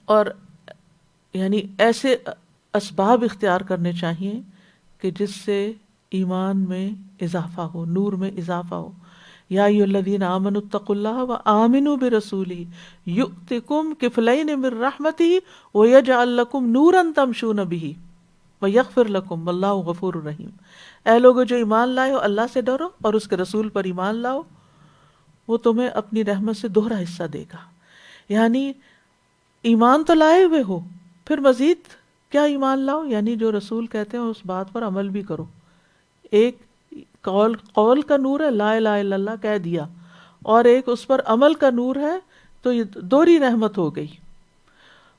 اور یعنی ایسے اسباب اختیار کرنے چاہیے کہ جس سے ایمان میں اضافہ ہو، نور میں اضافہ ہو. یا ایھا الذین آمنوا اتقوا اللہ وآمنوا برسولہ یؤتکم کفلین من رحمتہ ویجعل لکم نورا تمشون بہ ویغفر لکم واللہ غفور رحیم. اے لوگو جو ایمان لائے ہو، اللہ سے ڈرو اور اس کے رسول پر ایمان لاؤ، وہ تمہیں اپنی رحمت سے دوہرا حصہ دے گا. یعنی ایمان تو لائے ہوئے ہو، پھر مزید کیا ایمان لاؤ، یعنی جو رسول کہتے ہیں اس بات پر عمل بھی کرو. ایک قول کا نور ہے، لا الہ الا اللہ کہہ دیا، اور ایک اس پر عمل کا نور ہے، تو یہ دوہری رحمت ہو گئی.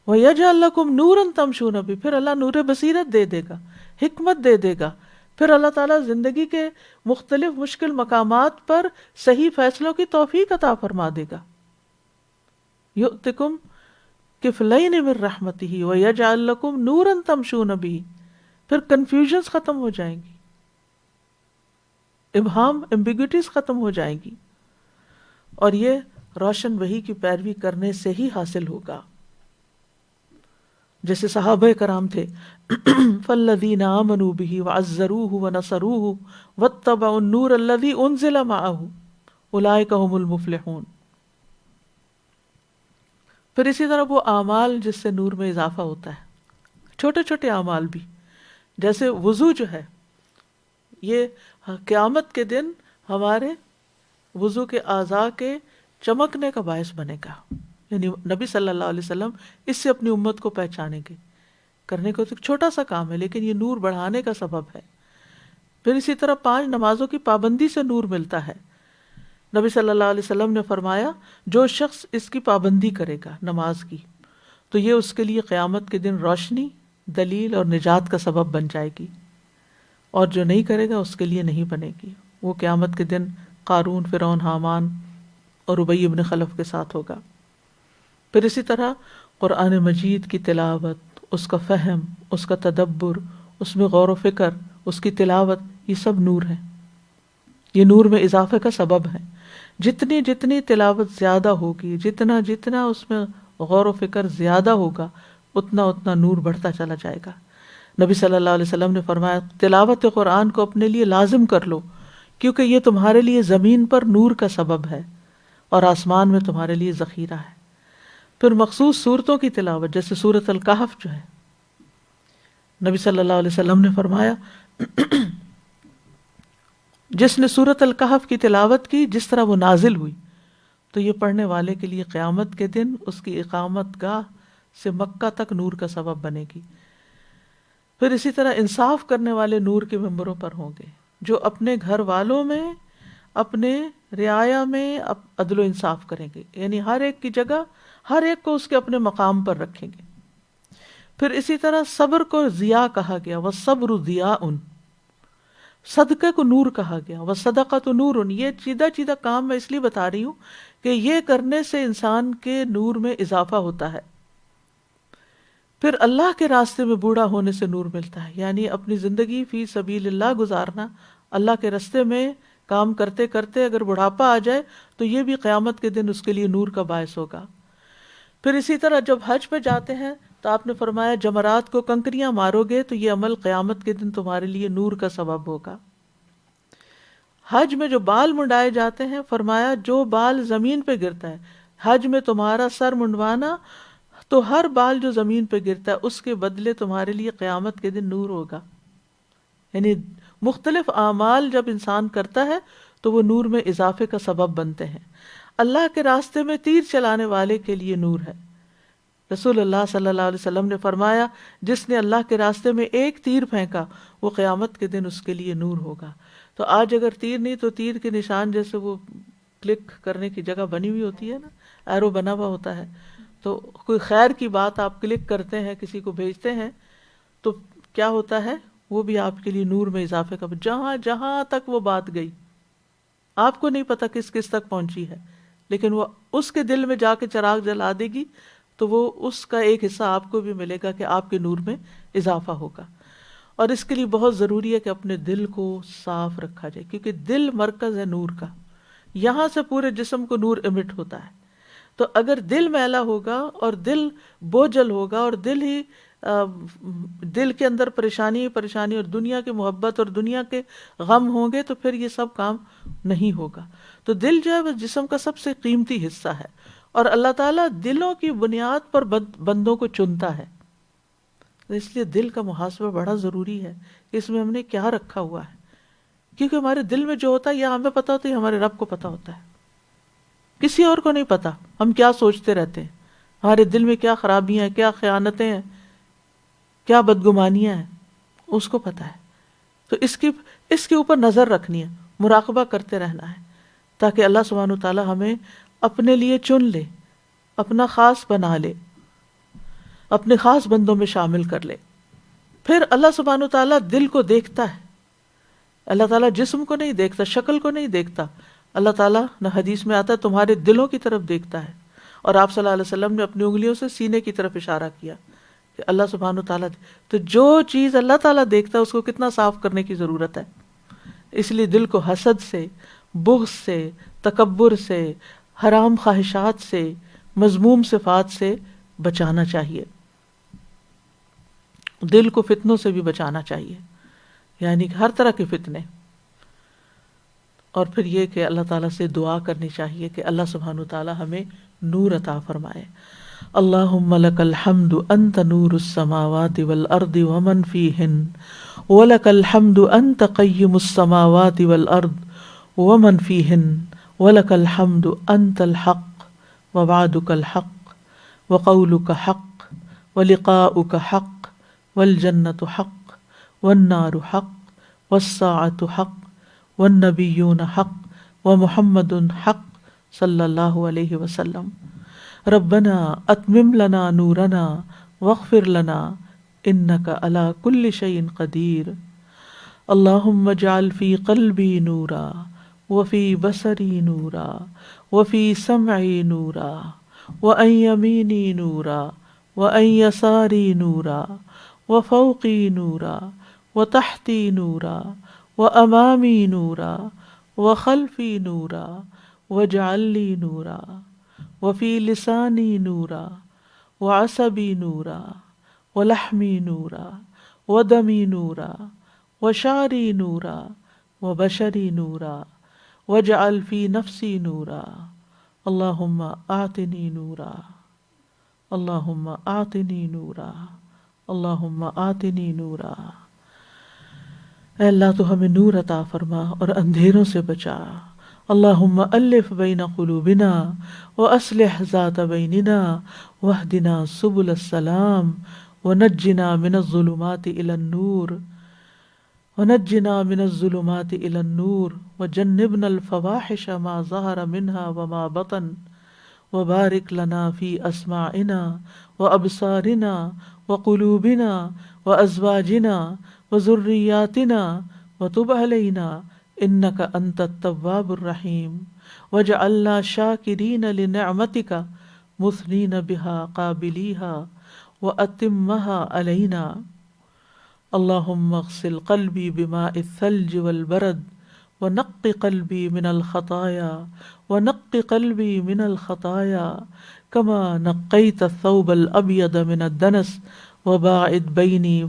وَيَجْعَلْ لَكُمْ نُورًا تَمْشُونَ بِهِ، پھر اللہ نور بصیرت دے دے گا، حکمت دے دے گا. پھر اللہ تعالیٰ زندگی کے مختلف مشکل مقامات پر صحیح فیصلوں کی توفیق عطا فرما دے گا. یؤتکم کفلین من رحمتہ ویجعل لکم نورا تمشون بہ، پھر کنفیوژنز ختم ہو جائیں گی، ابہام ایمبیگوٹیز ختم ہو جائیں گی، اور یہ روشن وحی کی پیروی کرنے سے ہی حاصل ہوگا. جیسے صحابہ کرام تھے، فالذین آمنوا بہ وعزروہ ونصروہ واتبعوا النور الذی انزل معہ اولئک ھم المفلحون. پھر اسی طرح وہ اعمال جس سے نور میں اضافہ ہوتا ہے، چھوٹے چھوٹے اعمال بھی، جیسے وضو جو ہے، یہ قیامت کے دن ہمارے وضو کے اعضاء کے چمکنے کا باعث بنے گا. یعنی نبی صلی اللہ علیہ وسلم اس سے اپنی امت کو پہچانیں گے. کرنے کو تو ایک چھوٹا سا کام ہے، لیکن یہ نور بڑھانے کا سبب ہے. پھر اسی طرح 5 نمازوں کی پابندی سے نور ملتا ہے. نبی صلی اللہ علیہ وسلم نے فرمایا جو شخص اس کی پابندی کرے گا نماز کی، تو یہ اس کے لیے قیامت کے دن روشنی، دلیل اور نجات کا سبب بن جائے گی، اور جو نہیں کرے گا اس کے لیے نہیں بنے گی. وہ قیامت کے دن قارون، فرعون، حامان اور ابی ابن خلف کے ساتھ ہوگا. پھر اسی طرح قرآن مجید کی تلاوت، اس کا فہم، اس کا تدبر، اس میں غور و فکر، اس کی تلاوت، یہ سب نور ہے، یہ نور میں اضافے کا سبب ہے. جتنی جتنی تلاوت زیادہ ہوگی، جتنا جتنا اس میں غور و فکر زیادہ ہوگا، اتنا اتنا نور بڑھتا چلا جائے گا. نبی صلی اللہ علیہ وسلم نے فرمایا تلاوت قرآن کو اپنے لیے لازم کر لو، کیونکہ یہ تمہارے لیے زمین پر نور کا سبب ہے اور آسمان میں تمہارے لیے ذخیرہ ہے. پھر مخصوص صورتوں کی تلاوت، جیسے سورۃ الکہف جو ہے، نبی صلی اللہ علیہ وسلم نے فرمایا جس نے سورۃ الکہف کی تلاوت کی جس طرح وہ نازل ہوئی، تو یہ پڑھنے والے کے لیے قیامت کے دن اس کی اقامت گاہ سے مکہ تک نور کا سبب بنے گی. پھر اسی طرح انصاف کرنے والے نور کے ممبروں پر ہوں گے، جو اپنے گھر والوں میں، اپنے رعایا میں عدل و انصاف کریں گے، یعنی ہر ایک کی جگہ، ہر ایک کو اس کے اپنے مقام پر رکھیں گے۔ پھر اسی طرح صبر کو ضیاء کہا گیا، وَالصَّبْرُ ضِیَاءٌ، صدقے کو نور کہا گیا، وَالصَّدَقَةُ نُورٌ۔ یہ سیدھا سیدھا کام میں اس لیے بتا رہی ہوں کہ یہ کرنے سے انسان کے نور میں اضافہ ہوتا ہے۔ پھر اللہ کے راستے میں بوڑھا ہونے سے نور ملتا ہے، یعنی اپنی زندگی فی سبیل اللہ گزارنا، اللہ کے راستے میں کام کرتے کرتے اگر بڑھاپا آ جائے تو یہ بھی قیامت کے دن اس کے لیے نور کا باعث ہوگا۔ پھر اسی طرح جب حج پہ جاتے ہیں تو آپ نے فرمایا جمرات کو کنکریاں مارو گے تو یہ عمل قیامت کے دن تمہارے لیے نور کا سبب ہوگا۔ حج میں جو بال منڈائے جاتے ہیں، فرمایا جو بال زمین پہ گرتا ہے، حج میں تمہارا سر منڈوانا تو ہر بال جو زمین پہ گرتا ہے اس کے بدلے تمہارے لیے قیامت کے دن نور ہوگا۔ یعنی مختلف اعمال جب انسان کرتا ہے تو وہ نور میں اضافے کا سبب بنتے ہیں۔ اللہ کے راستے میں تیر چلانے والے کے لیے نور ہے۔ رسول اللہ صلی اللہ علیہ وسلم نے فرمایا جس نے اللہ کے راستے میں ایک تیر پھینکا وہ قیامت کے دن اس کے لیے نور ہوگا۔ تو آج اگر تیر نہیں تو تیر کے نشان جیسے وہ کلک کرنے کی جگہ بنی ہوئی ہوتی ہے نا، ایرو بنا ہوا ہوتا ہے، تو کوئی خیر کی بات آپ کلک کرتے ہیں، کسی کو بھیجتے ہیں تو کیا ہوتا ہے، وہ بھی آپ کے لیے نور میں اضافے کا، جہاں جہاں تک وہ بات گئی آپ کو نہیں پتا کس کس تک پہنچی ہے، لیکن وہ اس کے دل میں جا کے چراغ جلا دے گی تو وہ اس کا ایک حصہ آپ کو بھی ملے گا کہ آپ کے نور میں اضافہ ہوگا۔ اور اس کے لیے بہت ضروری ہے کہ اپنے دل کو صاف رکھا جائے، کیونکہ دل مرکز ہے نور کا، یہاں سے پورے جسم کو نور امٹ ہوتا ہے۔ تو اگر دل میلا ہوگا اور دل بوجھل ہوگا اور دل کے اندر پریشانی اور دنیا کی محبت اور دنیا کے غم ہوں گے تو پھر یہ سب کام نہیں ہوگا۔ تو دل جو ہے وہ جسم کا سب سے قیمتی حصہ ہے، اور اللہ تعالیٰ دلوں کی بنیاد پر بندوں کو چنتا ہے۔ اس لیے دل کا محاسبہ بڑا ضروری ہے کہ اس میں ہم نے کیا رکھا ہوا ہے، کیونکہ ہمارے دل میں جو ہوتا ہے یہ ہمیں پتا ہوتا ہے، ہمارے رب کو پتا ہوتا ہے، کسی اور کو نہیں پتا۔ ہم کیا سوچتے رہتے ہیں، ہمارے دل میں کیا خرابیاں ہیں، کیا خیانتیں ہیں، کیا بدگمانیاں ہیں، اس کو پتا ہے۔ تو اس کے اوپر نظر رکھنی ہے، مراقبہ کرتے رہنا ہے، تاکہ اللہ سبحانہ و تعالی ہمیں اپنے لیے چن لے، اپنا خاص بنا لے، اپنے خاص بندوں میں شامل کر لے۔ پھر اللہ سبحانہ و تعالیٰ دل کو دیکھتا ہے، اللہ تعالیٰ جسم کو نہیں دیکھتا، شکل کو نہیں دیکھتا، اللہ تعالیٰ نہ حدیث میں آتا ہے تمہارے دلوں کی طرف دیکھتا ہے۔ اور آپ صلی اللہ علیہ وسلم نے اپنی انگلیوں سے سینے کی طرف اشارہ کیا کہ اللہ سبحانہ و تعالیٰ، تو جو چیز اللہ تعالیٰ دیکھتا ہے اس کو کتنا صاف کرنے کی ضرورت ہے۔ اس لیے دل کو حسد سے، بغض سے، تکبر سے، حرام خواہشات سے، مذموم صفات سے بچانا چاہیے۔ دل کو فتنوں سے بھی بچانا چاہیے، یعنی ہر طرح کے فتنے۔ اور پھر یہ کہ اللہ تعالیٰ سے دعا کرنی چاہیے کہ اللہ سبحانہ وتعالیٰ ہمیں نور عطا فرمائے۔ اللہم لک الحمد انت نور السماوات والارض ومن فیہن، ولک الحمد انت قیم السماوات والارض ومن فیہن، ولک الحمد انت الحق ووعدک الحق وقولک حق ولقاؤک حق والجنت حق والنار حق والساعۃ حق والنبیون حق ومحمد حق صلی اللہ علیہ وسلم۔ ربنا اتمم لنا نورنا واغفر لنا انک علی کل شیء قدیر۔ اللہم اجعل فی قلبی نورا وفی بصری نورا وفی سمعی نورا وعن یمینی نورا وعن یساری نورا وفوقی نورا وتحتی نورا وامامی نورا وخلفی نورا واجعل لی نورا وفی لسانی نورا وعصبی نورا ولحمی نورا ودمی نورا وشعری نورا وبشری نورا واجعل فی نفسی نورا۔ اللہم اعطنی نورا، اللہم اعطنی نورا، اللہم اعطنی نورا۔ اے اللہ تو ہمیں نور عطا فرما اور اندھیروں سے بچا۔ اللہم الف بین قلوبنا واصلح ذات بیننا واہدنا سبل السلام ونجنا من الظلمات الی النور ونجنا من الظلمات إلى النور وجنبنا الفواحش ما ظهر منها وما بطن وبارك لنا في أسماعنا وأبصارنا وقلوبنا وأزواجنا وذرياتنا وتب علينا إنك أنت التواب الرحيم واجعلنا شاكرين لنعمتك مثنين بها قابليها وأتمها علينا اللهم اغسل قلبي بماء الثلج والبرد ونق قلبي من الخطايا كما نقيت الثوب الأبيض من الدنس وباعد بيني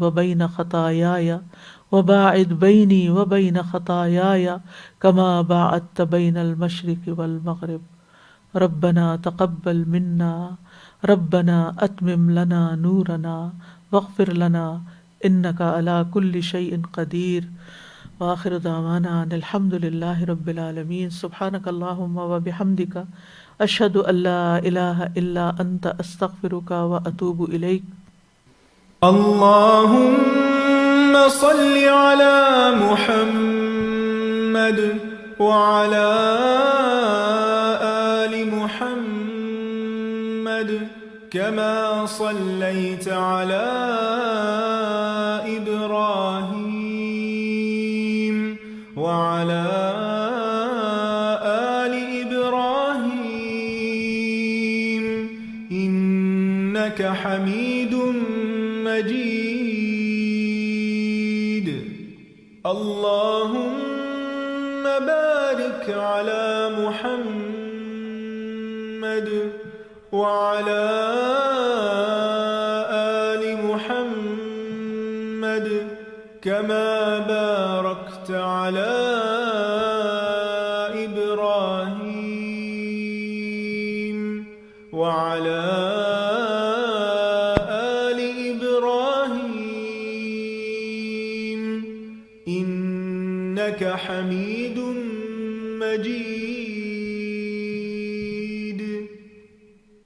وبين خطاياي كما باعدت بين المشرق والمغرب ربنا تقبل منا ربنا أتمم لنا نورنا واغفر لنا إنك على كل شيء قدير وآخر دعوانا أن الحمد لله رب العالمين سبحانك اللهم وبحمدك أشهد أن لا إله إلا أنت أستغفرك وأتوب إليك. اللهم صل على محمد وعلى آل محمد كما صليت على إبراهيم وعلى آل إبراهيم إنك حميد مجيد. اللهم بارك على محمد وعلى آل محمد كما باركت على إبراهيم وعلى آل إبراهيم إنك حميد مجيد.